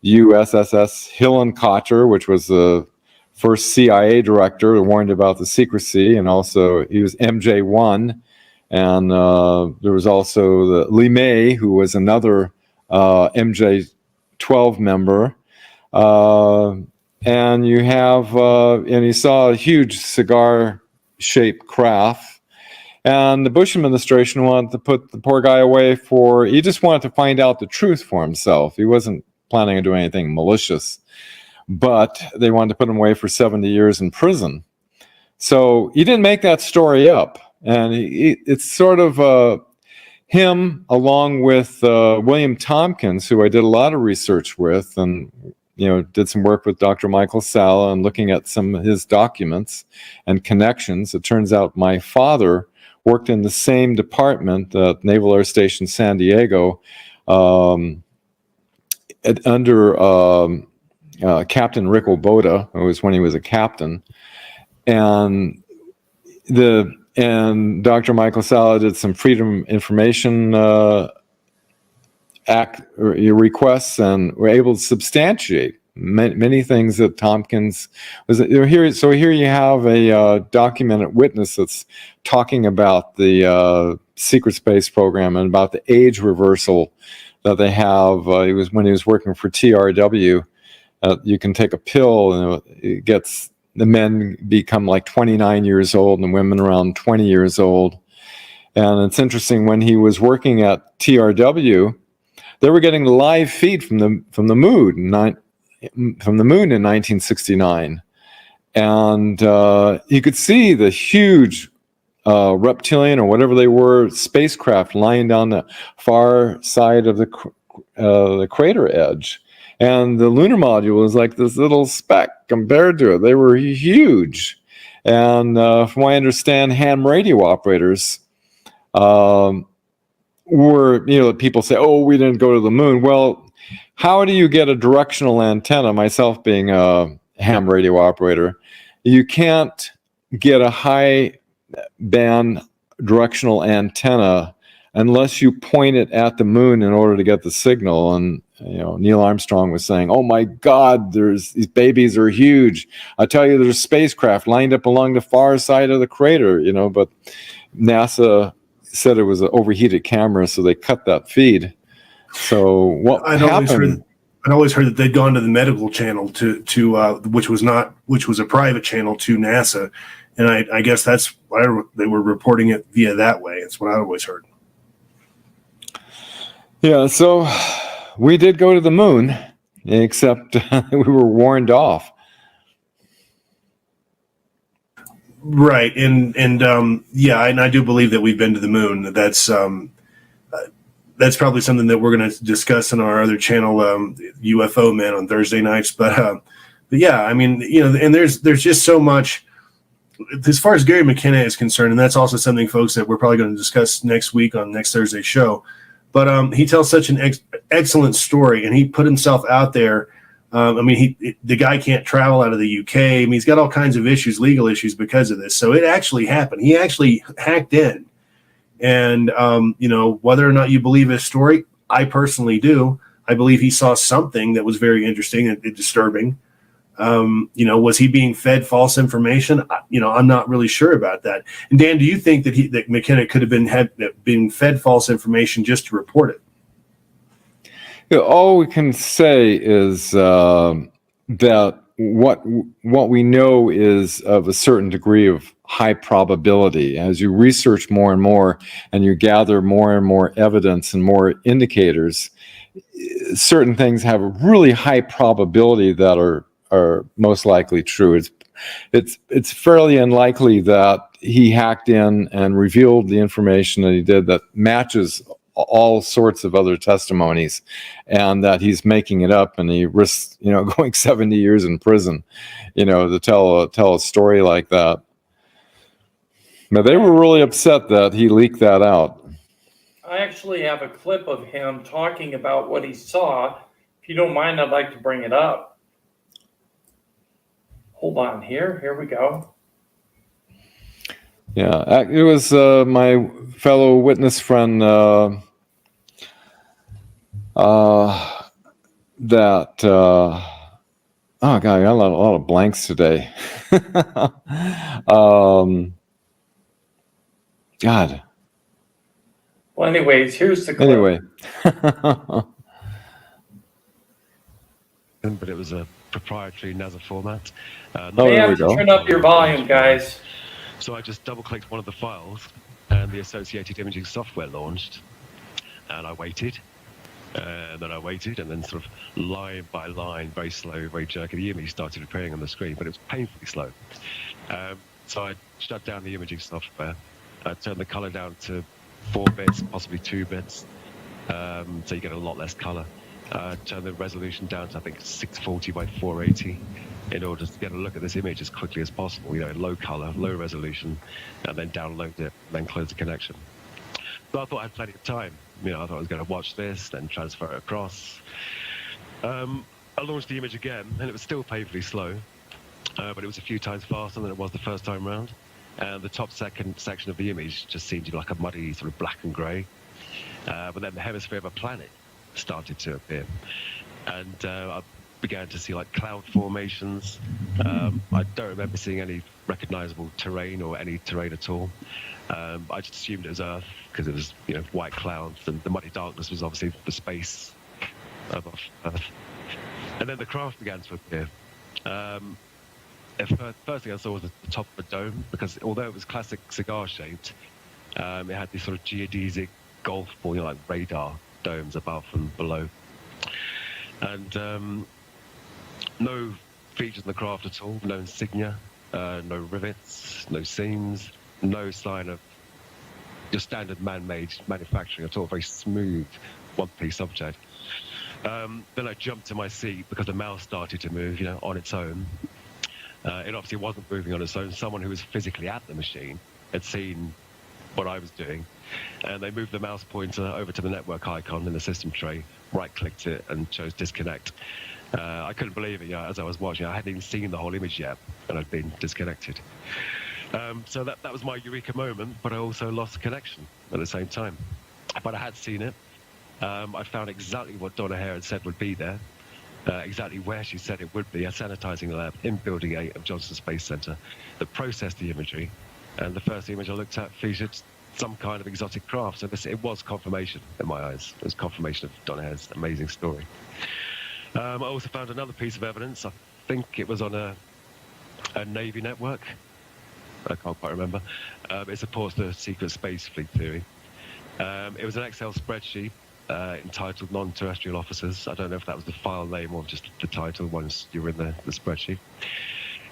USS Hillenkotter, which was the first CIA director, warned about the secrecy, and also he was MJ1. And there was also the Lee May, who was another MJ12 member. And you have, and he saw a huge cigar-shaped craft. And the Bush administration wanted to put the poor guy away he just wanted to find out the truth for himself. He wasn't planning on doing anything malicious, but they wanted to put him away for 70 years in prison. So he didn't make that story up. And it's sort of him along with William Tompkins, who I did a lot of research with, and did some work with Dr. Michael Salla and looking at some of his documents and connections. It turns out my father worked in the same department at Naval Air Station San Diego under Captain Rick Oboda. It was when he was a captain, and Dr. Michael Salla did some Freedom Information Act requests, and were able to substantiate many things that Tompkins was here. So here you have a documented witness that's talking about the secret space program and about the age reversal that they have. When he was working for TRW. You can take a pill, and it gets the men become like 29 years old and the women around 20 years old. And it's interesting, when he was working at TRW, they were getting the live feed from the moon in 1969, and you could see the huge reptilian or whatever they were spacecraft lying down the far side of the crater edge. And the lunar module was like this little speck compared to it. They were huge. And from what I understand, ham radio operators were, people say, oh, we didn't go to the moon. Well, how do you get a directional antenna? Myself being a ham radio operator, you can't get a high band directional antenna unless you point it at the moon in order to get the signal. And Neil Armstrong was saying, "Oh my God, these babies are huge. I tell you, there's spacecraft lined up along the far side of the crater." But NASA said it was an overheated camera, so they cut that feed. So what happened? I'd always heard that they'd gone to the medical channel to which was a private channel to NASA, and I guess that's why they were reporting it via that way. It's what I always heard. Yeah, so we did go to the moon, except we were warned off. Right, and I do believe that we've been to the moon. That's probably something that we're going to discuss in our other channel, UFO Men, on Thursday nights. But yeah, I mean, and there's just so much as far as Gary McKenna is concerned, and that's also something, folks, that we're probably going to discuss next week on next Thursday's show. But he tells such an excellent story, and he put himself out there. The guy can't travel out of the UK. I mean, he's got all kinds of issues, legal issues, because of this. So it actually happened. He actually hacked in. And, whether or not you believe his story, I personally do. I believe he saw something that was very interesting and disturbing. Was he being fed false information? I'm not really sure about that. And Dan, do you think that McKenna could have been fed false information just to report it? All we can say is that what we know is of a certain degree of high probability. As you research more and more, and you gather more and more evidence and more indicators, certain things have a really high probability that are most likely true. It's fairly unlikely that he hacked in and revealed the information that he did that matches all sorts of other testimonies, and that he's making it up, and he risks going 70 years in prison to tell a story like that. But they were really upset that he leaked that out. I actually have a clip of him talking about what he saw. If you don't mind, I'd like to bring it up. Hold on here. Here we go. Yeah, it was my fellow witness friend that oh God, I got a lot of blanks today. God. Well, anyways, here's the clip. Anyway. But it was a proprietary NASA format. You have to turn up your volume, guys. So I just double-clicked one of the files, and the associated imaging software launched, and I waited, and then I waited, and then sort of line by line, very slow, very jerky, the image started appearing on the screen, but it was painfully slow. So I shut down the imaging software. I turned the color down to 4 bits, possibly 2 bits, so you get a lot less color. Turn the resolution down to, I think, 640 by 480 in order to get a look at this image as quickly as possible, low color, low resolution, and then download it, then close the connection. So I thought I had plenty of time. I thought I was going to watch this, then transfer it across. I launched the image again, and it was still painfully slow, but it was a few times faster than it was the first time round. And the top section of the image just seemed to be like a muddy sort of black and grey. But then the hemisphere of a planet started to appear, and I began to see like cloud formations. I don't remember seeing any recognizable terrain or any terrain at all. I just assumed it was Earth because it was white clouds, and the muddy darkness was obviously the space above Earth. And then the craft began to appear. First thing I saw was the top of a dome, because although it was classic cigar shaped, it had these sort of geodesic golf ball, like radar domes above and below, and no features in the craft at all, no insignia, no rivets, no seams, no sign of your standard man-made manufacturing at all. Very smooth one-piece object. Then I jumped to my seat because the mouse started to move, on its own. It obviously wasn't moving on its own. Someone who was physically at the machine had seen what I was doing, and they moved the mouse pointer over to the network icon in the system tray, right-clicked it, and chose disconnect. I couldn't believe it. As I was watching, I hadn't even seen the whole image yet, and I'd been disconnected. So that was my eureka moment, but I also lost connection at the same time. But I had seen it, I found exactly what Donna Hare had said would be there, exactly where she said it would be, a sanitizing lab in Building 8 of Johnson Space Center that processed the imagery. And the first image I looked at featured some kind of exotic craft. So it was confirmation in my eyes. It was confirmation of Donna Hare's amazing story. I also found another piece of evidence. I think it was on a Navy network. I can't quite remember. It supports the secret space fleet theory. It was an Excel spreadsheet entitled Non-Terrestrial Officers. I don't know if that was the file name or just the title once you were in the spreadsheet.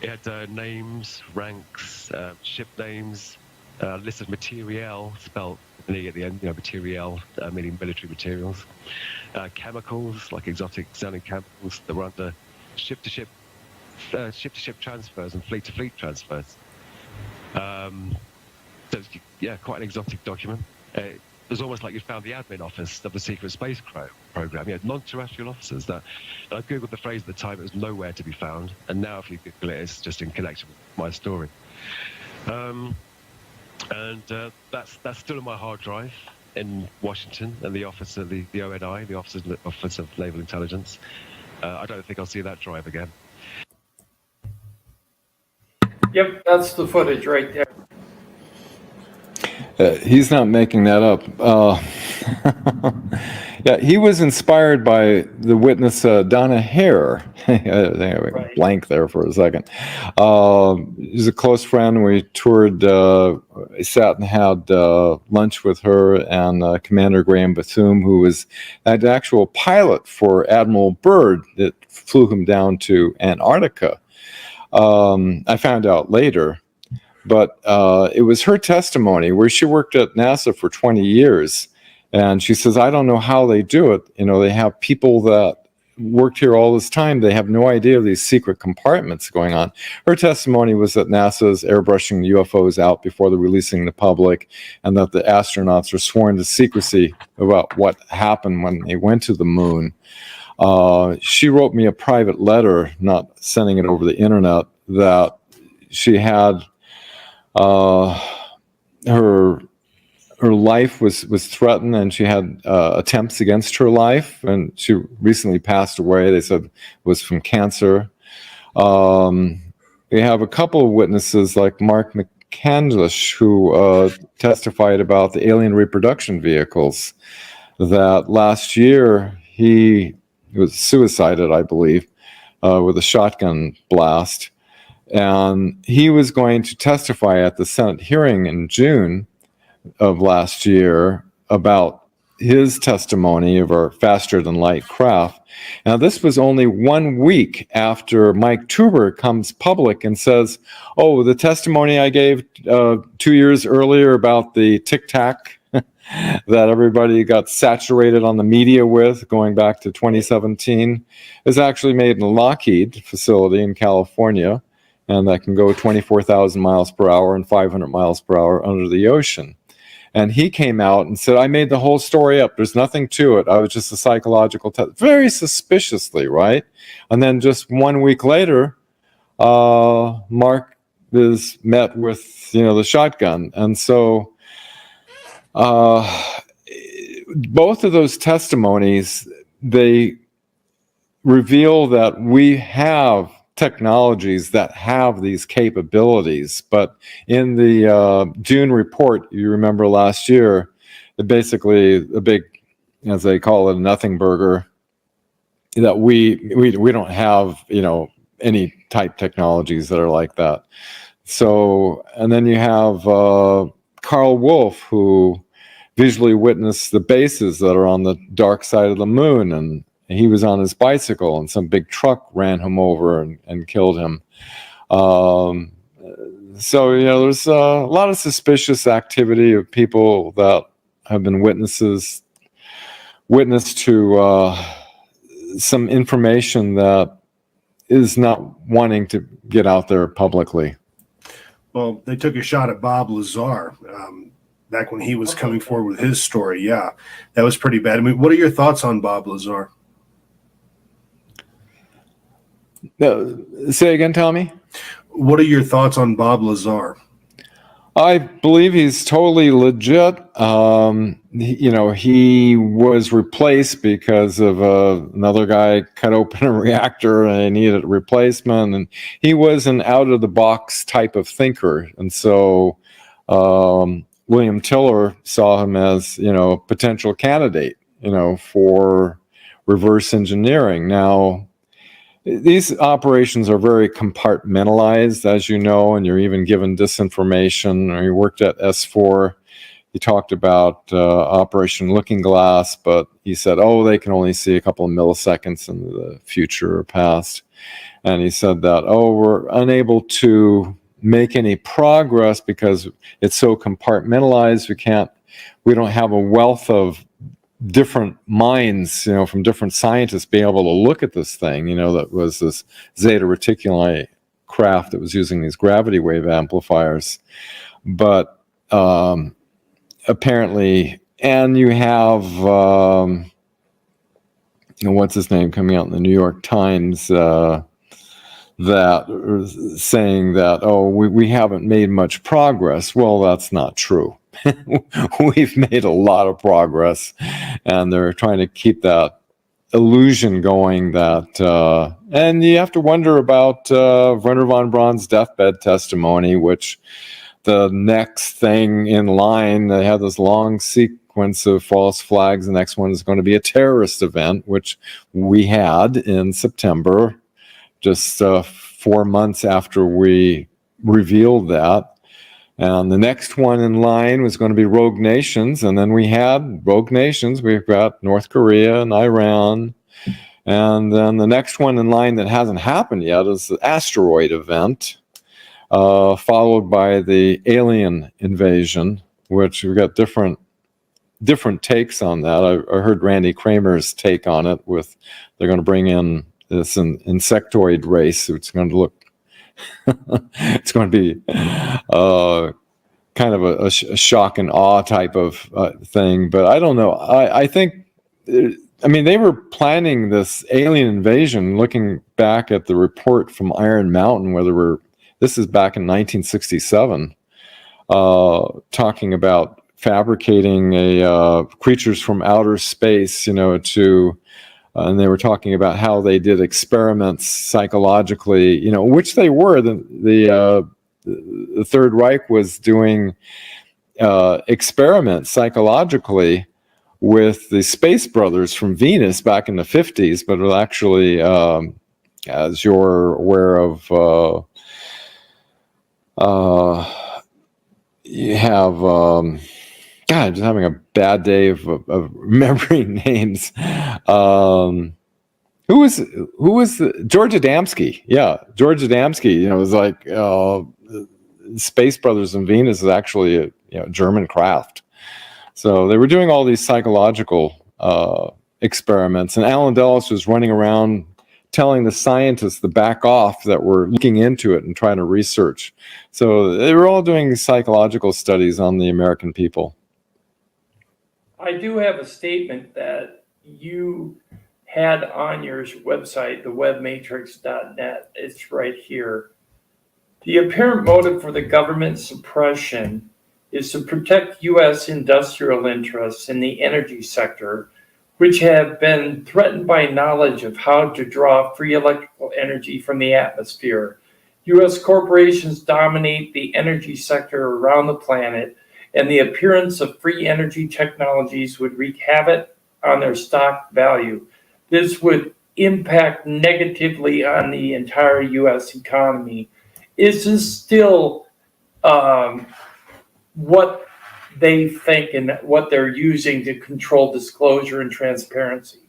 It had names, ranks, ship names, list of materiel, spelled with an E at the end, materiel, meaning military materials, chemicals, like exotic sounding chemicals that were under ship-to-ship transfers and fleet-to-fleet transfers. So, yeah, quite an exotic document. It was almost like you found the admin office of the secret space program. Non-terrestrial officers. That I googled the phrase at the time; it was nowhere to be found. And now, if you Google it, it's just in connection with my story. That's still in my hard drive in Washington, and the office of the ONI, the Office of Naval Intelligence. I don't think I'll see that drive again. Yep, that's the footage right there. He's not making that up. Yeah, he was inspired by the witness Donna Hare. Right. Blank there for a second. He's a close friend. We toured, sat and had lunch with her and Commander Graham Bethune, who was an actual pilot for Admiral Byrd that flew him down to Antarctica. I found out later. But it was her testimony where she worked at NASA for 20 years. And she says, I don't know how they do it. They have people that worked here all this time. They have no idea of these secret compartments going on. Her testimony was that NASA is airbrushing UFOs out before they're releasing the public, and that the astronauts are sworn to secrecy about what happened when they went to the moon. She wrote me a private letter, not sending it over the internet, that she had her life was threatened, and she had attempts against her life, and she recently passed away. They said it was from cancer. We have a couple of witnesses like Mark McCandlish, who testified about the alien reproduction vehicles, that last year he was suicided, I believe, with a shotgun blast. And he was going to testify at the Senate hearing in June of last year about his testimony of our faster-than-light craft. Now, this was only 1 week after Mike Tuber comes public and says, oh, the testimony I gave 2 years earlier about the tic-tac that everybody got saturated on the media with going back to 2017 is actually made in a Lockheed facility in California, and that can go 24,000 miles per hour and 500 miles per hour under the ocean. And he came out and said, I made the whole story up. There's nothing to it. I was just a psychological test. Very suspiciously, right? And then just 1 week later, Mark is met with, the shotgun. And so both of those testimonies, they reveal that we have technologies that have these capabilities. But in the June report, you remember last year, basically a big, as they call it, a nothing burger, that we don't have, any type technologies that are like that. So, and then you have Carl Wolf, who visually witnessed the bases that are on the dark side of the moon, and he was on his bicycle and some big truck ran him over and killed him. So, there's a lot of suspicious activity of people that have been witness to some information that is not wanting to get out there publicly. Well, they took a shot at Bob Lazar back when he was coming forward with his story. Yeah, that was pretty bad. I mean, what are your thoughts on Bob Lazar? Say again, Tommy? What are your thoughts on Bob Lazar? I believe he's totally legit. He was replaced because of another guy cut open a reactor and they needed a replacement. And he was an out-of-the-box type of thinker. And so William Tiller saw him as, a potential candidate, for reverse engineering. Now, these operations are very compartmentalized, as you know, and you're even given disinformation. Or you worked at S4. He talked about Operation Looking Glass, but he said, they can only see a couple of milliseconds into the future or past. And he said that, we're unable to make any progress because it's so compartmentalized. We don't have a wealth of different minds, from different scientists being able to look at this thing, that was this Zeta Reticuli craft that was using these gravity wave amplifiers. But apparently, and you have, what's his name coming out in the New York Times, that saying that, we haven't made much progress. Well, that's not true. We've made a lot of progress, and they're trying to keep that illusion going that, and you have to wonder about Werner von Braun's deathbed testimony, which the next thing in line, they have this long sequence of false flags. The next one is going to be a terrorist event, which we had in September, just 4 months after we revealed that. And the next one in line was going to be rogue nations. And then we had rogue nations. We've got North Korea and Iran. And then the next one in line that hasn't happened yet is the asteroid event, followed by the alien invasion, which we've got different takes on that. I heard Randy Kramer's take on it they're going to bring in this insectoid race. It's going to look it's going to be kind of a shock and awe type of thing. But I don't know. I think, they were planning this alien invasion, looking back at the report from Iron Mountain, this is back in 1967, talking about fabricating creatures from outer space, and they were talking about how they did experiments psychologically, which they were. The Third Reich was doing experiments psychologically with the Space Brothers from Venus back in the 50s, but it actually, as you're aware of, you have... God, I'm just having a bad day of remembering names. Who was George Adamski? Yeah, George Adamski. It was like Space Brothers and Venus is actually a German craft. So they were doing all these psychological experiments, and Alan Dulles was running around telling the scientists to back off that were looking into it and trying to research. So they were all doing psychological studies on the American people. I do have a statement that you had on your website, thewebmatrix.net. It's right here. The apparent motive for the government suppression is to protect U.S. industrial interests in the energy sector, which have been threatened by knowledge of how to draw free electrical energy from the atmosphere. U.S. corporations dominate the energy sector around the planet, and the appearance of free energy technologies would wreak havoc on their stock value. This would impact negatively on the entire U.S. economy. Is this still what they think and what they're using to control disclosure and transparency?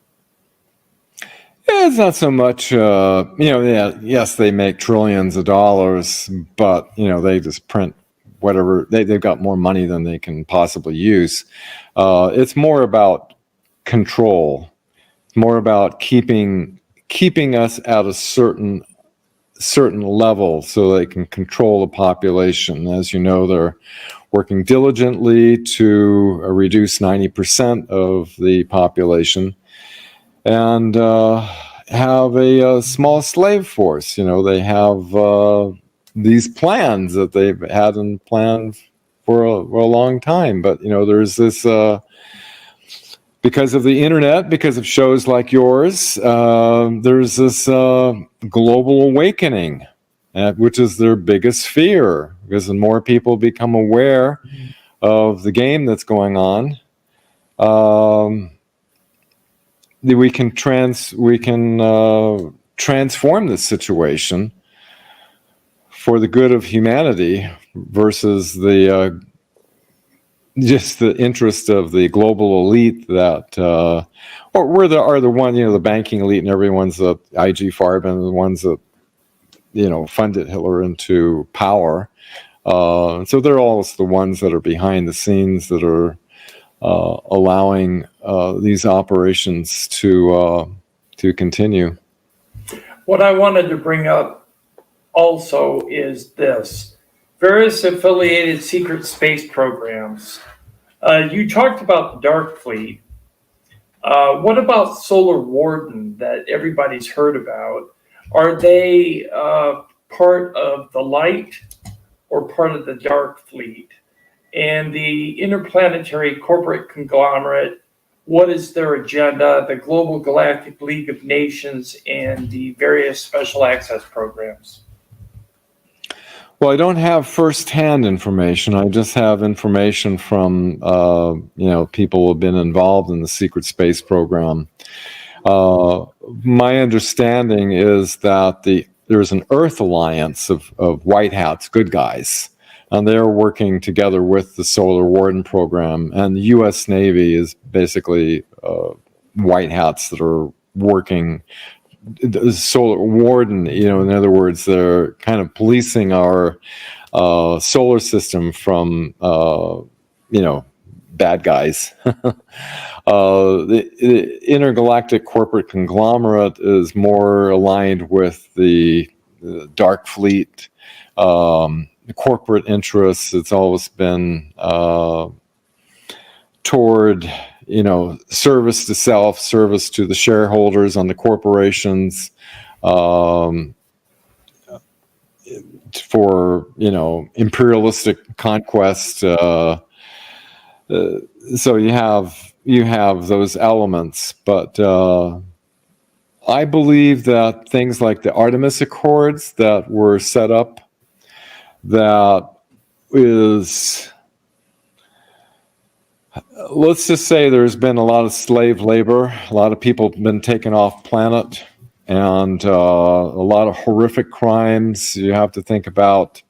It's not so much, yes, they make trillions of dollars, but, they just print whatever, they've got more money than they can possibly use. It's more about control. It's more about keeping us at a certain level so they can control the population. As you know, they're working diligently to reduce 90% of the population and have a small slave force. They have these plans that they've had in plan for a long time. But, there's this, because of the internet, because of shows like yours, there's this global awakening, which is their biggest fear, because the more people become aware of the game that's going on, we can transform this situation for the good of humanity versus just the interest of the global elite that, or are the one, the banking elite, and everyone's the IG Farben, the ones that, funded Hitler into power. So they're all the ones that are behind the scenes that are allowing these operations to continue. What I wanted to bring up also is this: various affiliated secret space programs. You talked about the Dark Fleet. What about Solar Warden that everybody's heard about? Are they part of the Light or part of the Dark Fleet? And the interplanetary corporate conglomerate, what is their agenda, the Global Galactic League of Nations, and the various special access programs? Well, I don't have first-hand information. I just have information from, people who have been involved in the secret space program. My understanding is that there's an Earth alliance of white hats, good guys, and they're working together with the Solar Warden program. And the U.S. Navy is basically white hats that are working. The Solar Warden, in other words, they're kind of policing our solar system from, bad guys. The intergalactic corporate conglomerate is more aligned with the Dark Fleet corporate interests. It's always been toward service to self, service to the shareholders on the corporations, for imperialistic conquest. So you have those elements, but I believe that things like the Artemis Accords that were set up, that is, let's just say there's been a lot of slave labor, a lot of people have been taken off planet, and a lot of horrific crimes. You have to think about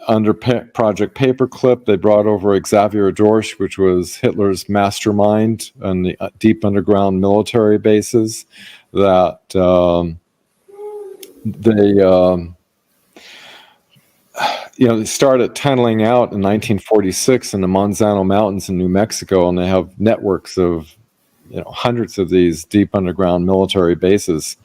under Project Paperclip, they brought over Xavier Dorsch, which was Hitler's mastermind on the deep underground military bases that they started tunneling out in 1946 in the Manzano Mountains in New Mexico, and they have networks of hundreds of these deep underground military bases.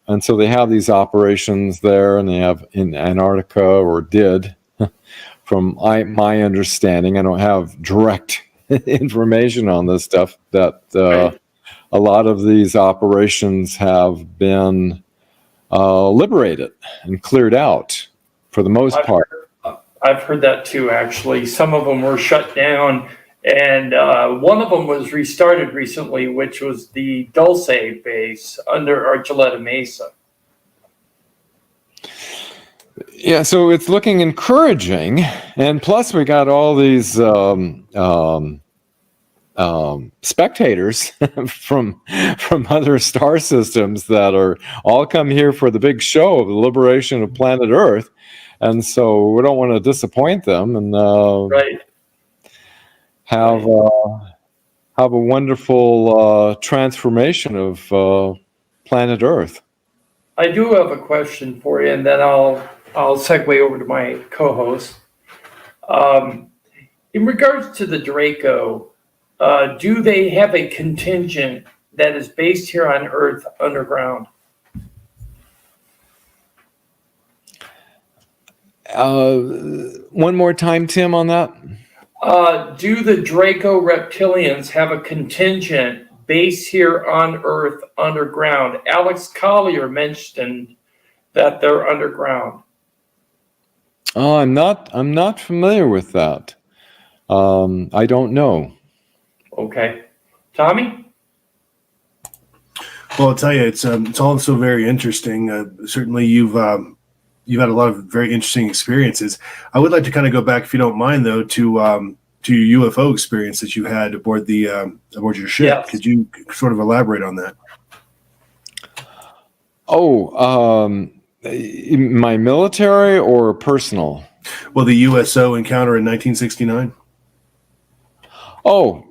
And so they have these operations there, and they have in Antarctica, or did, from my understanding. I don't have direct information on this stuff, that Right. a lot of these operations have been liberated and cleared out for the most part. I've heard that too, actually. Some of them were shut down, and one of them was restarted recently, which was the Dulce base under Archuleta Mesa. Yeah, so it's looking encouraging, and plus we got all these spectators from other star systems that are all come here for the big show of the liberation of planet Earth, and so we don't want to disappoint them, and Right. have a wonderful transformation of planet Earth. I do have a question for you, and then I'll segue over to my co-host. In regards to the Draco, do they have a contingent that is based here on Earth underground? One more time, Tim, on that. Do the Draco reptilians have a contingent based here on Earth underground? Alex Collier mentioned that they're underground. Oh, I'm not familiar with that. I don't know. Okay. Tommy? Well, I'll tell you, it's also very interesting. Certainly, you've had a lot of very interesting experiences. I would like to kind of go back, if you don't mind, though, to your UFO experience that you had aboard your ship. Yes. Could you sort of elaborate on that? Oh, my military or personal? Well, the USO encounter in 1969. Oh,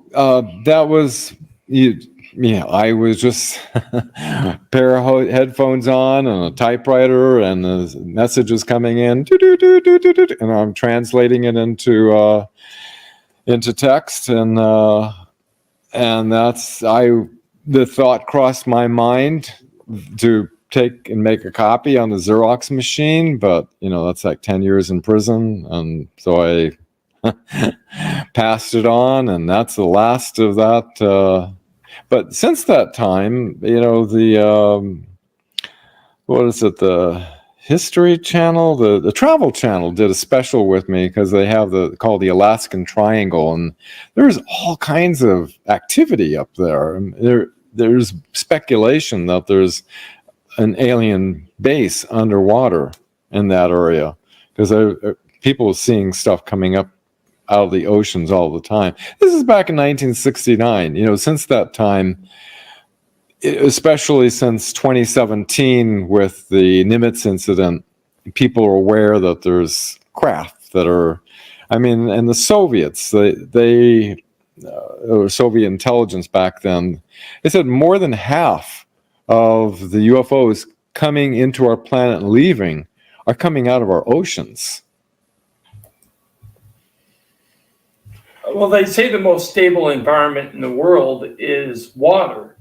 that was you. Yeah, I was just pair of headphones on and a typewriter, and the messages coming in, and I'm translating it into text, and the thought crossed my mind to take and make a copy on the Xerox machine, but that's like 10 years in prison, and so I passed it on, and that's the last of that. But since that time, what is it? The History Channel, the Travel Channel did a special with me because they have called the Alaskan Triangle, and there's all kinds of activity up there. There's speculation that there's an alien base underwater in that area because people are seeing stuff coming up out of the oceans all the time. This is back in 1969. Since that time, especially since 2017 with the Nimitz incident, people are aware that there's craft that are, and the Soviets, or Soviet intelligence back then, they said more than half of the UFOs coming into our planet and leaving are coming out of our oceans. Well, they say the most stable environment in the world is water.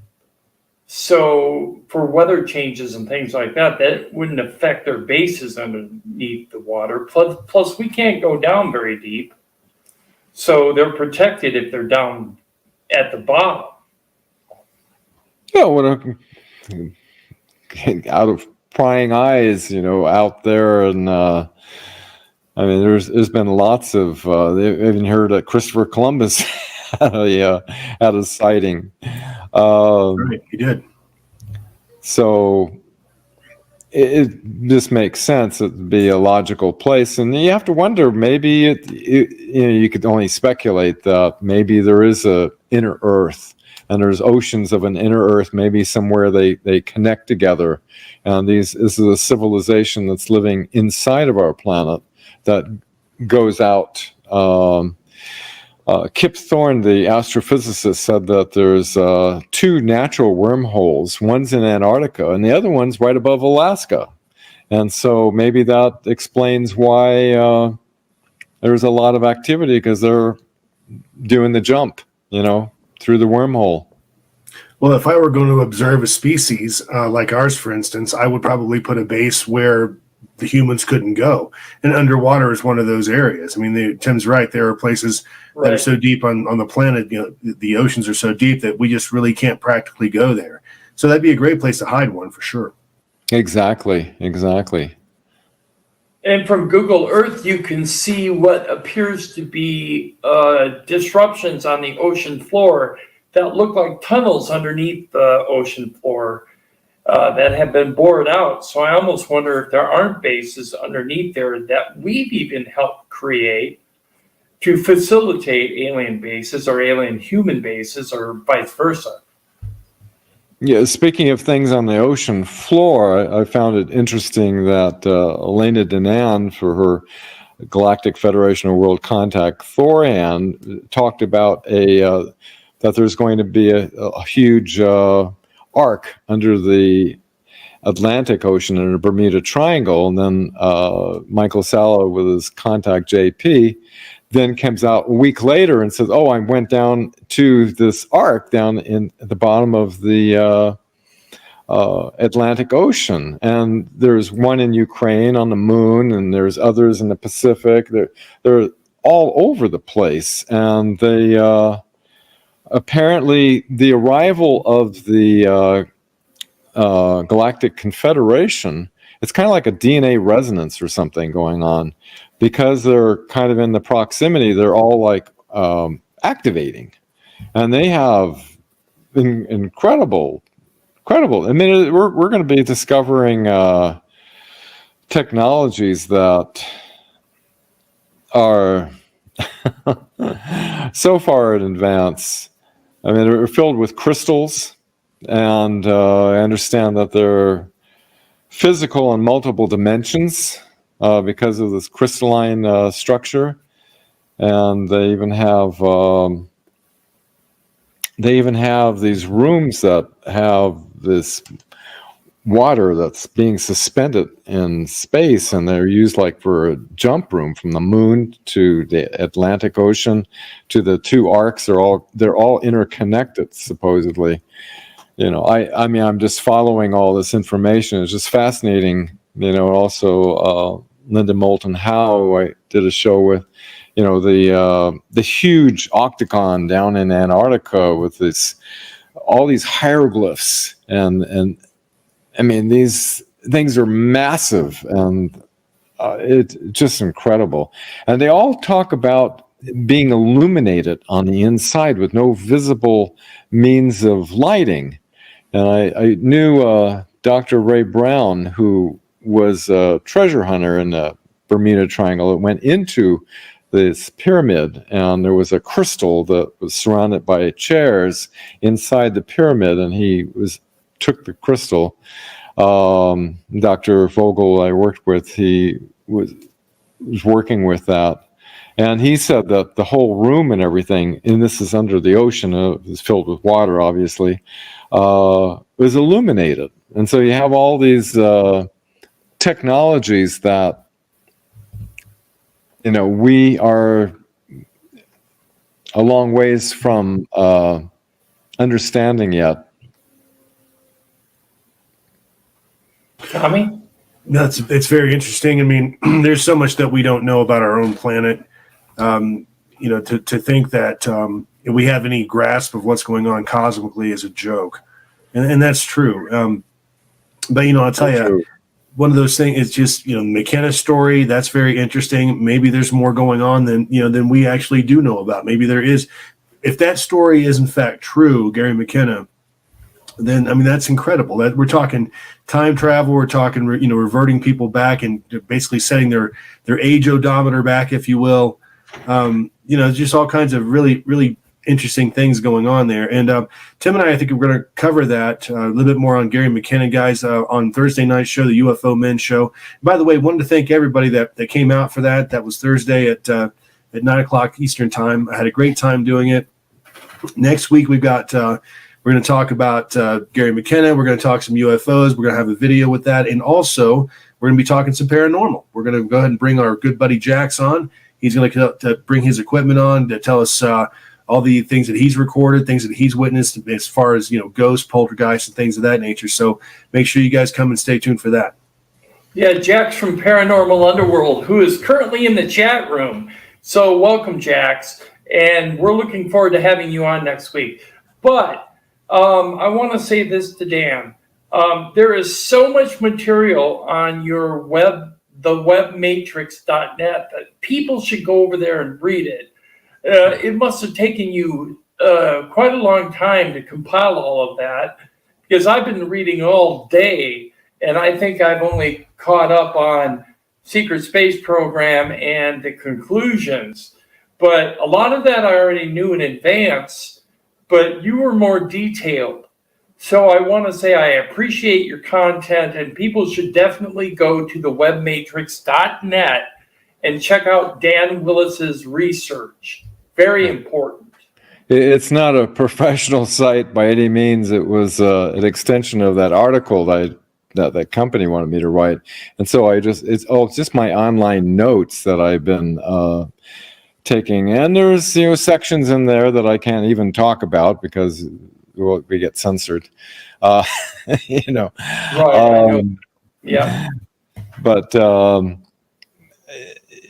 So for weather changes and things like that, that wouldn't affect their bases underneath the water. Plus we can't go down very deep. So they're protected if they're down at the bottom. Yeah, out of prying eyes, out there, and there's been lots of. They've even heard that Christopher Columbus had a sighting. Right, he did. So it just makes sense. It'd be a logical place, and you have to wonder. Maybe you could only speculate that maybe there is a inner Earth, and there's oceans of an inner Earth, maybe somewhere they connect together, and this is a civilization that's living inside of our planet that goes out. Kip Thorne, the astrophysicist, said that there's 2 natural wormholes. One's in Antarctica, and the other one's right above Alaska. And so maybe that explains why there's a lot of activity, because they're doing the jump, through the wormhole. Well, if I were going to observe a species like ours, for instance, I would probably put a base where the humans couldn't go, and underwater is one of those areas. Tim's right. There are places that are so deep on the planet, the oceans are so deep that we just really can't practically go there. So that'd be a great place to hide one for sure. Exactly. And from Google Earth, you can see what appears to be disruptions on the ocean floor that look like tunnels underneath the ocean floor that have been bored out. So I almost wonder if there aren't bases underneath there that we've even helped create to facilitate alien bases or alien human bases, or vice versa. Yeah, speaking of things on the ocean floor, I found it interesting that Elena Danaan, for her Galactic Federation of World Contact Thoran, talked about that there's going to be a huge arc under the Atlantic Ocean in the Bermuda Triangle, and then Michael Salla with his contact JP then comes out a week later and says, I went down to this arc down in at the bottom of the Atlantic Ocean, and there's one in Ukraine on the moon, and there's others in the Pacific. They're all over the place, and they apparently the arrival of the Galactic Confederation, it's kind of like a DNA resonance or something going on, because they're kind of in the proximity, they're all like activating, and they have incredible. I mean, we're going to be discovering technologies that are so far in advance. I mean, they're filled with crystals, and I understand that they're physical in multiple dimensions because of this crystalline structure, and they even have these rooms that have this water that's being suspended in space, and they're used like for a jump room from the moon to the Atlantic Ocean to the two arcs. They're all interconnected, supposedly. I mean, I'm just following all this information. It's just fascinating. Also Linda Moulton Howe, I did a show with, the huge octagon down in Antarctica with all these hieroglyphs, and I mean, these things are massive, and it's just incredible. And they all talk about being illuminated on the inside with no visible means of lighting. And I knew Dr. Ray Brown, who was a treasure hunter in the Bermuda Triangle, that went into this pyramid, and there was a crystal that was surrounded by chairs inside the pyramid, and he took the crystal. Dr. Vogel I worked with, he was working with that, and he said that the whole room and everything, and this is under the ocean, it was filled with water, obviously, was illuminated. And so you have all these technologies that we are a long ways from understanding yet. Tommy? It's very interesting. I mean, there's so much that we don't know about our own planet. To think that we have any grasp of what's going on cosmically is a joke, and that's true. But I'll tell you, one of those things is just McKenna's story. That's very interesting. Maybe there's more going on than we actually do know about. Maybe there is. If that story is in fact true, Gary McKenna, then I mean that's incredible. That we're talking time travel. We're talking reverting people back and basically setting their age odometer back, if you will. Just all kinds of really, really interesting things going on there. And Tim and I think we're going to cover that a little bit more on Gary McKenna, guys, on Thursday night show, the UFO Men show. By the way, wanted to thank everybody that came out for that. That was Thursday at 9:00 Eastern time. I had a great time doing it. Next week we've got we're going to talk about Gary McKenna. We're going to talk some UFOs. We're going to have a video with that, and also we're going to be talking some paranormal. We're going to go ahead and bring our good buddy Jax on. He's going to bring his equipment on to tell us all the things that he's recorded, things that he's witnessed as far as, ghosts, poltergeists, and things of that nature. So make sure you guys come and stay tuned for that. Yeah, Jax from Paranormal Underworld, who is currently in the chat room. So welcome, Jax. And we're looking forward to having you on next week. But I want to say this to Dan. There is so much material on your thewebmatrix.net that people should go over there and read it. It must have taken you quite a long time to compile all of that, because I've been reading all day, and I think I've only caught up on Secret Space Program and the conclusions. But a lot of that I already knew in advance, but you were more detailed. So I want to say I appreciate your content, and people should definitely go to thewebmatrix.net and check out Dan Willis's research. Very important. It's not a professional site by any means. It was an extension of that article that company wanted me to write, and so it's just my online notes that I've been taking. And there's sections in there that I can't even talk about because we get censored. Right. Yeah. But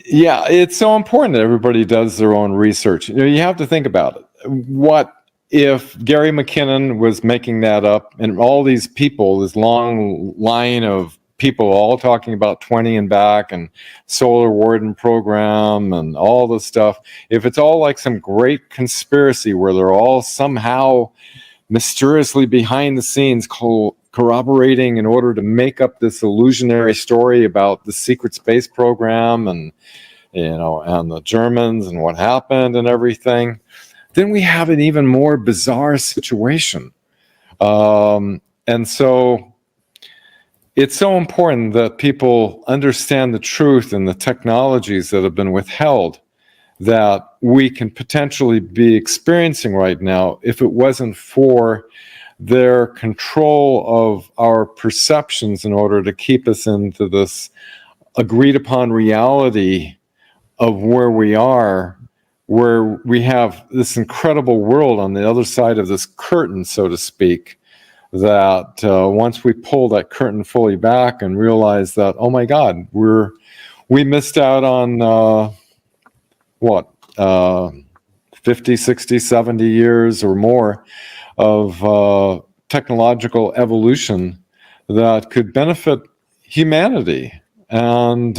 yeah, it's so important that everybody does their own research. You have to think about it. What if Gary McKinnon was making that up, and all these people, this long line of people all talking about 20 and back and solar warden program and all this stuff, if it's all like some great conspiracy where they're all somehow mysteriously behind the scenes corroborating in order to make up this illusionary story about the secret space program and, and the Germans and what happened and everything, then we have an even more bizarre situation. And so it's so important that people understand the truth and the technologies that have been withheld that we can potentially be experiencing right now if it wasn't for their control of our perceptions in order to keep us into this agreed upon reality of where we are, where we have this incredible world on the other side of this curtain, so to speak, that once we pull that curtain fully back and realize that, oh my God, we missed out on 50, 60, 70 years or more of technological evolution that could benefit humanity. And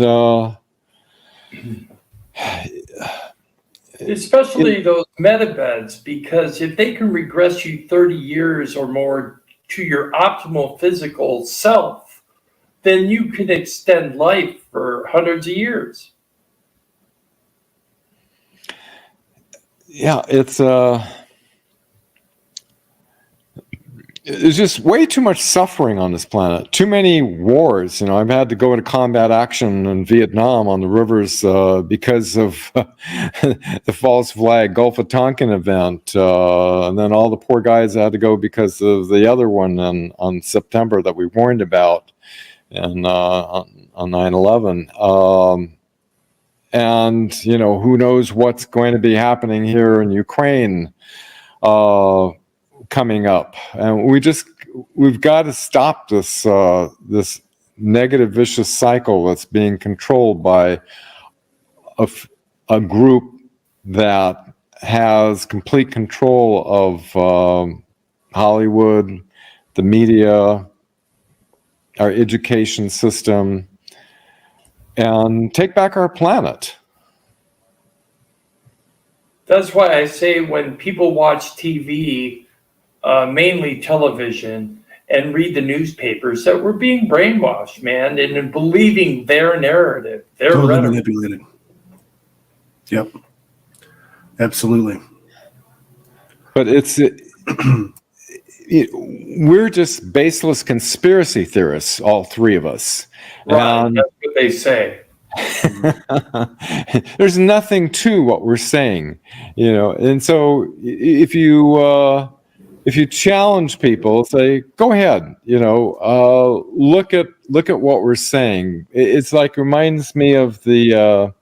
especially those metabeds, because if they can regress you 30 years or more to your optimal physical self, then you can extend life for hundreds of years. Yeah, there's just way too much suffering on this planet. Too many wars. I've had to go into combat action in Vietnam on the rivers because of the false flag Gulf of Tonkin event. And then all the poor guys had to go because of the other one on September that we warned about and on 9/11. And, who knows what's going to be happening here in Ukraine coming up. And we've got to stop this negative vicious cycle that's being controlled by a group that has complete control of Hollywood, the media, our education system, and take back our planet. That's why I say when people watch TV, mainly television, and read the newspapers, that we're being brainwashed, man, and in believing their narrative, their totally rhetoric. manipulated. Yep, absolutely. But we're just baseless conspiracy theorists, all three of us. Right, that's what they say. There's nothing to what we're saying, and so if you challenge people, say, go ahead, look at what we're saying. It's like reminds me of this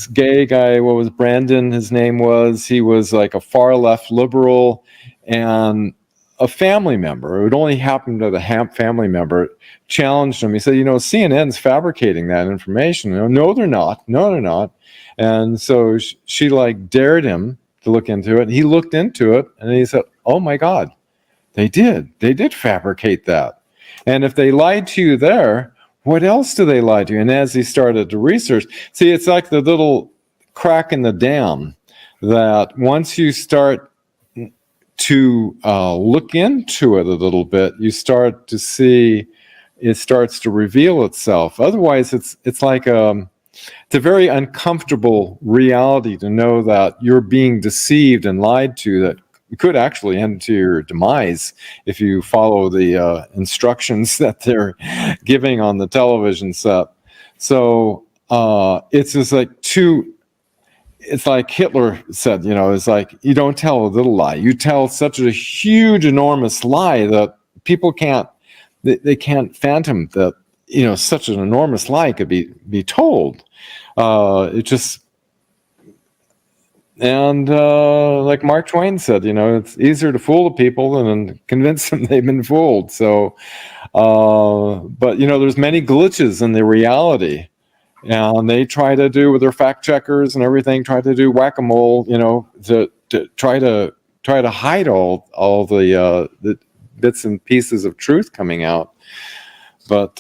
gay guy. What was Brandon? His name was. He was like a far left liberal, and a family member. It would only happen to the family member. Challenged him. He said, CNN's fabricating that information. No, they're not. No, they're not. And so she dared him to look into it. And he looked into it and he said, oh my God, they did fabricate that. And if they lied to you there, what else do they lie to you? And as he started to research, see, it's like the little crack in the dam that once you start to look into it a little bit, you start to see it starts to reveal itself. Otherwise, it's like it's a very uncomfortable reality to know that you're being deceived and lied to, that could actually end to your demise if you follow the instructions that they're giving on the television set. So it's just it's like Hitler said, it's like, you don't tell a little lie. You tell such a huge, enormous lie that people can't fathom that, such an enormous lie could be told. Like Mark Twain said, it's easier to fool the people than convince them they've been fooled. So, but there's many glitches in the reality. And they try to do with their fact checkers and everything, try to do whack-a-mole, to try to hide all the bits and pieces of truth coming out. But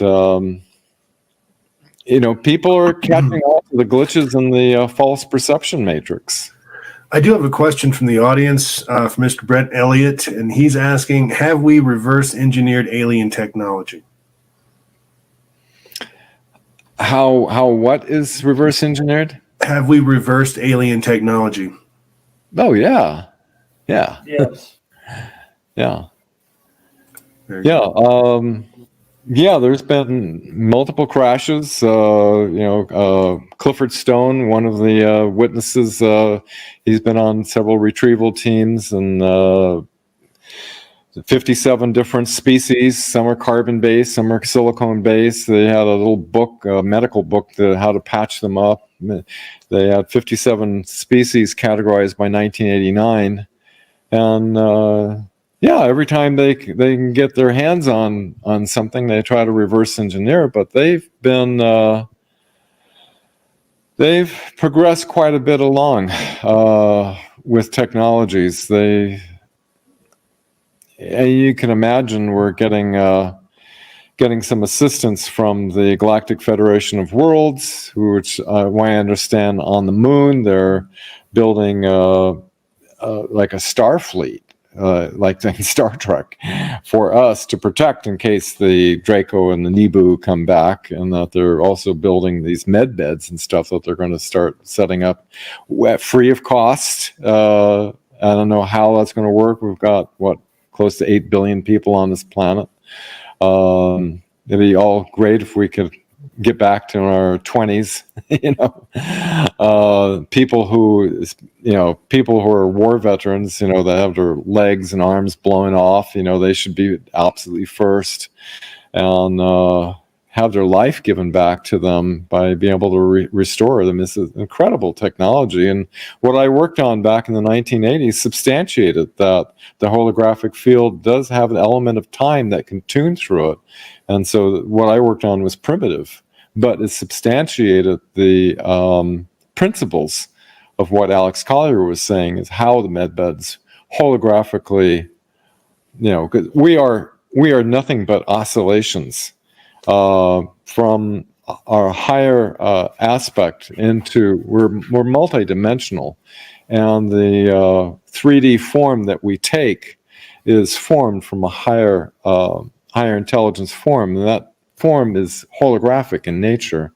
people are catching on to the glitches in the false perception matrix. I do have a question from the audience from Mr. Brett Elliott, and he's asking, have we reverse engineered alien technology? How what is reverse engineered? Have we reversed alien technology? Oh, yeah. Yeah. Yes. Yeah. Very Yeah. There's been multiple crashes. Clifford Stone, one of the witnesses, he's been on several retrieval teams, and 57 different species. Some are carbon-based, some are silicone-based. They had a little book, a medical book, how to patch them up. They had 57 species categorized by 1989. And every time they can get their hands on something, they try to reverse engineer. But they've progressed quite a bit along with technologies. You can imagine we're getting some assistance from the Galactic Federation of Worlds, which I understand on the moon they're building like a star fleet, like in Star Trek, for us to protect in case the Draco and the Nibu come back, and that they're also building these med beds and stuff that they're going to start setting up free of cost. I don't know how that's going to work. We've got, close to 8 billion people on this planet. It'd be all great if we could get back to our 20s, people who are war veterans, that have their legs and arms blown off, they should be absolutely first, and have their life given back to them by being able to restore them. This is incredible technology. And what I worked on back in the 1980s substantiated that the holographic field does have an element of time that can tune through it. And so what I worked on was primitive, but it substantiated the principles of what Alex Collier was saying, is how the medbeds holographically, because we are nothing but oscillations from our higher aspect into, we're multidimensional, and the 3D form that we take is formed from a higher intelligence form, and that form is holographic in nature.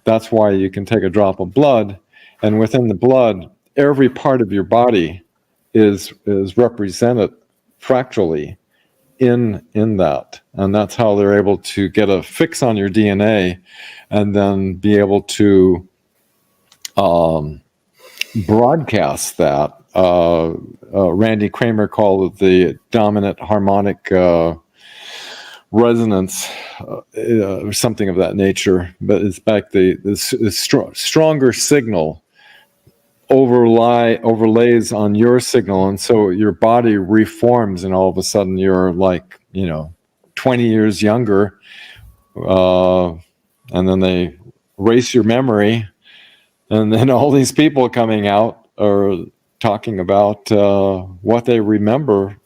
That's why you can take a drop of blood, and within the blood, every part of your body is represented fractally in that, and that's how they're able to get a fix on your DNA and then be able to broadcast that. Randy Kramer called it the dominant harmonic resonance, or something of that nature, but it's back the stronger signal overlays on your signal, and so your body reforms, and all of a sudden you're like 20 years younger, and then they erase your memory, and then all these people coming out are talking about what they remember.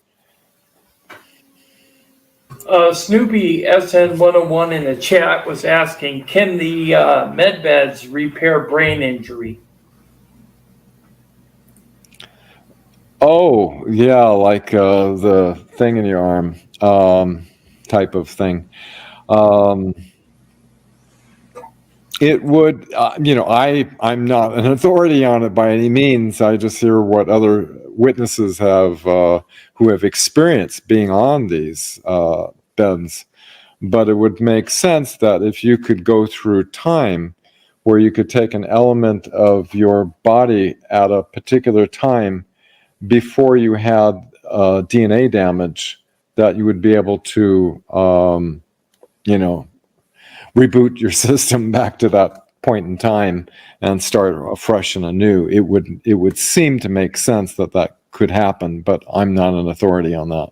Snoopy SN101 in the chat was asking, can the medbeds repair brain injury? Oh, yeah, like the thing in your arm type of thing. It would, I'm not an authority on it by any means. I just hear what other witnesses have, who have experienced being on these beds. But it would make sense that if you could go through time, where you could take an element of your body at a particular time before you had DNA damage, that you would be able to, reboot your system back to that point in time and start afresh and anew. It would seem to make sense that could happen, but I'm not an authority on that.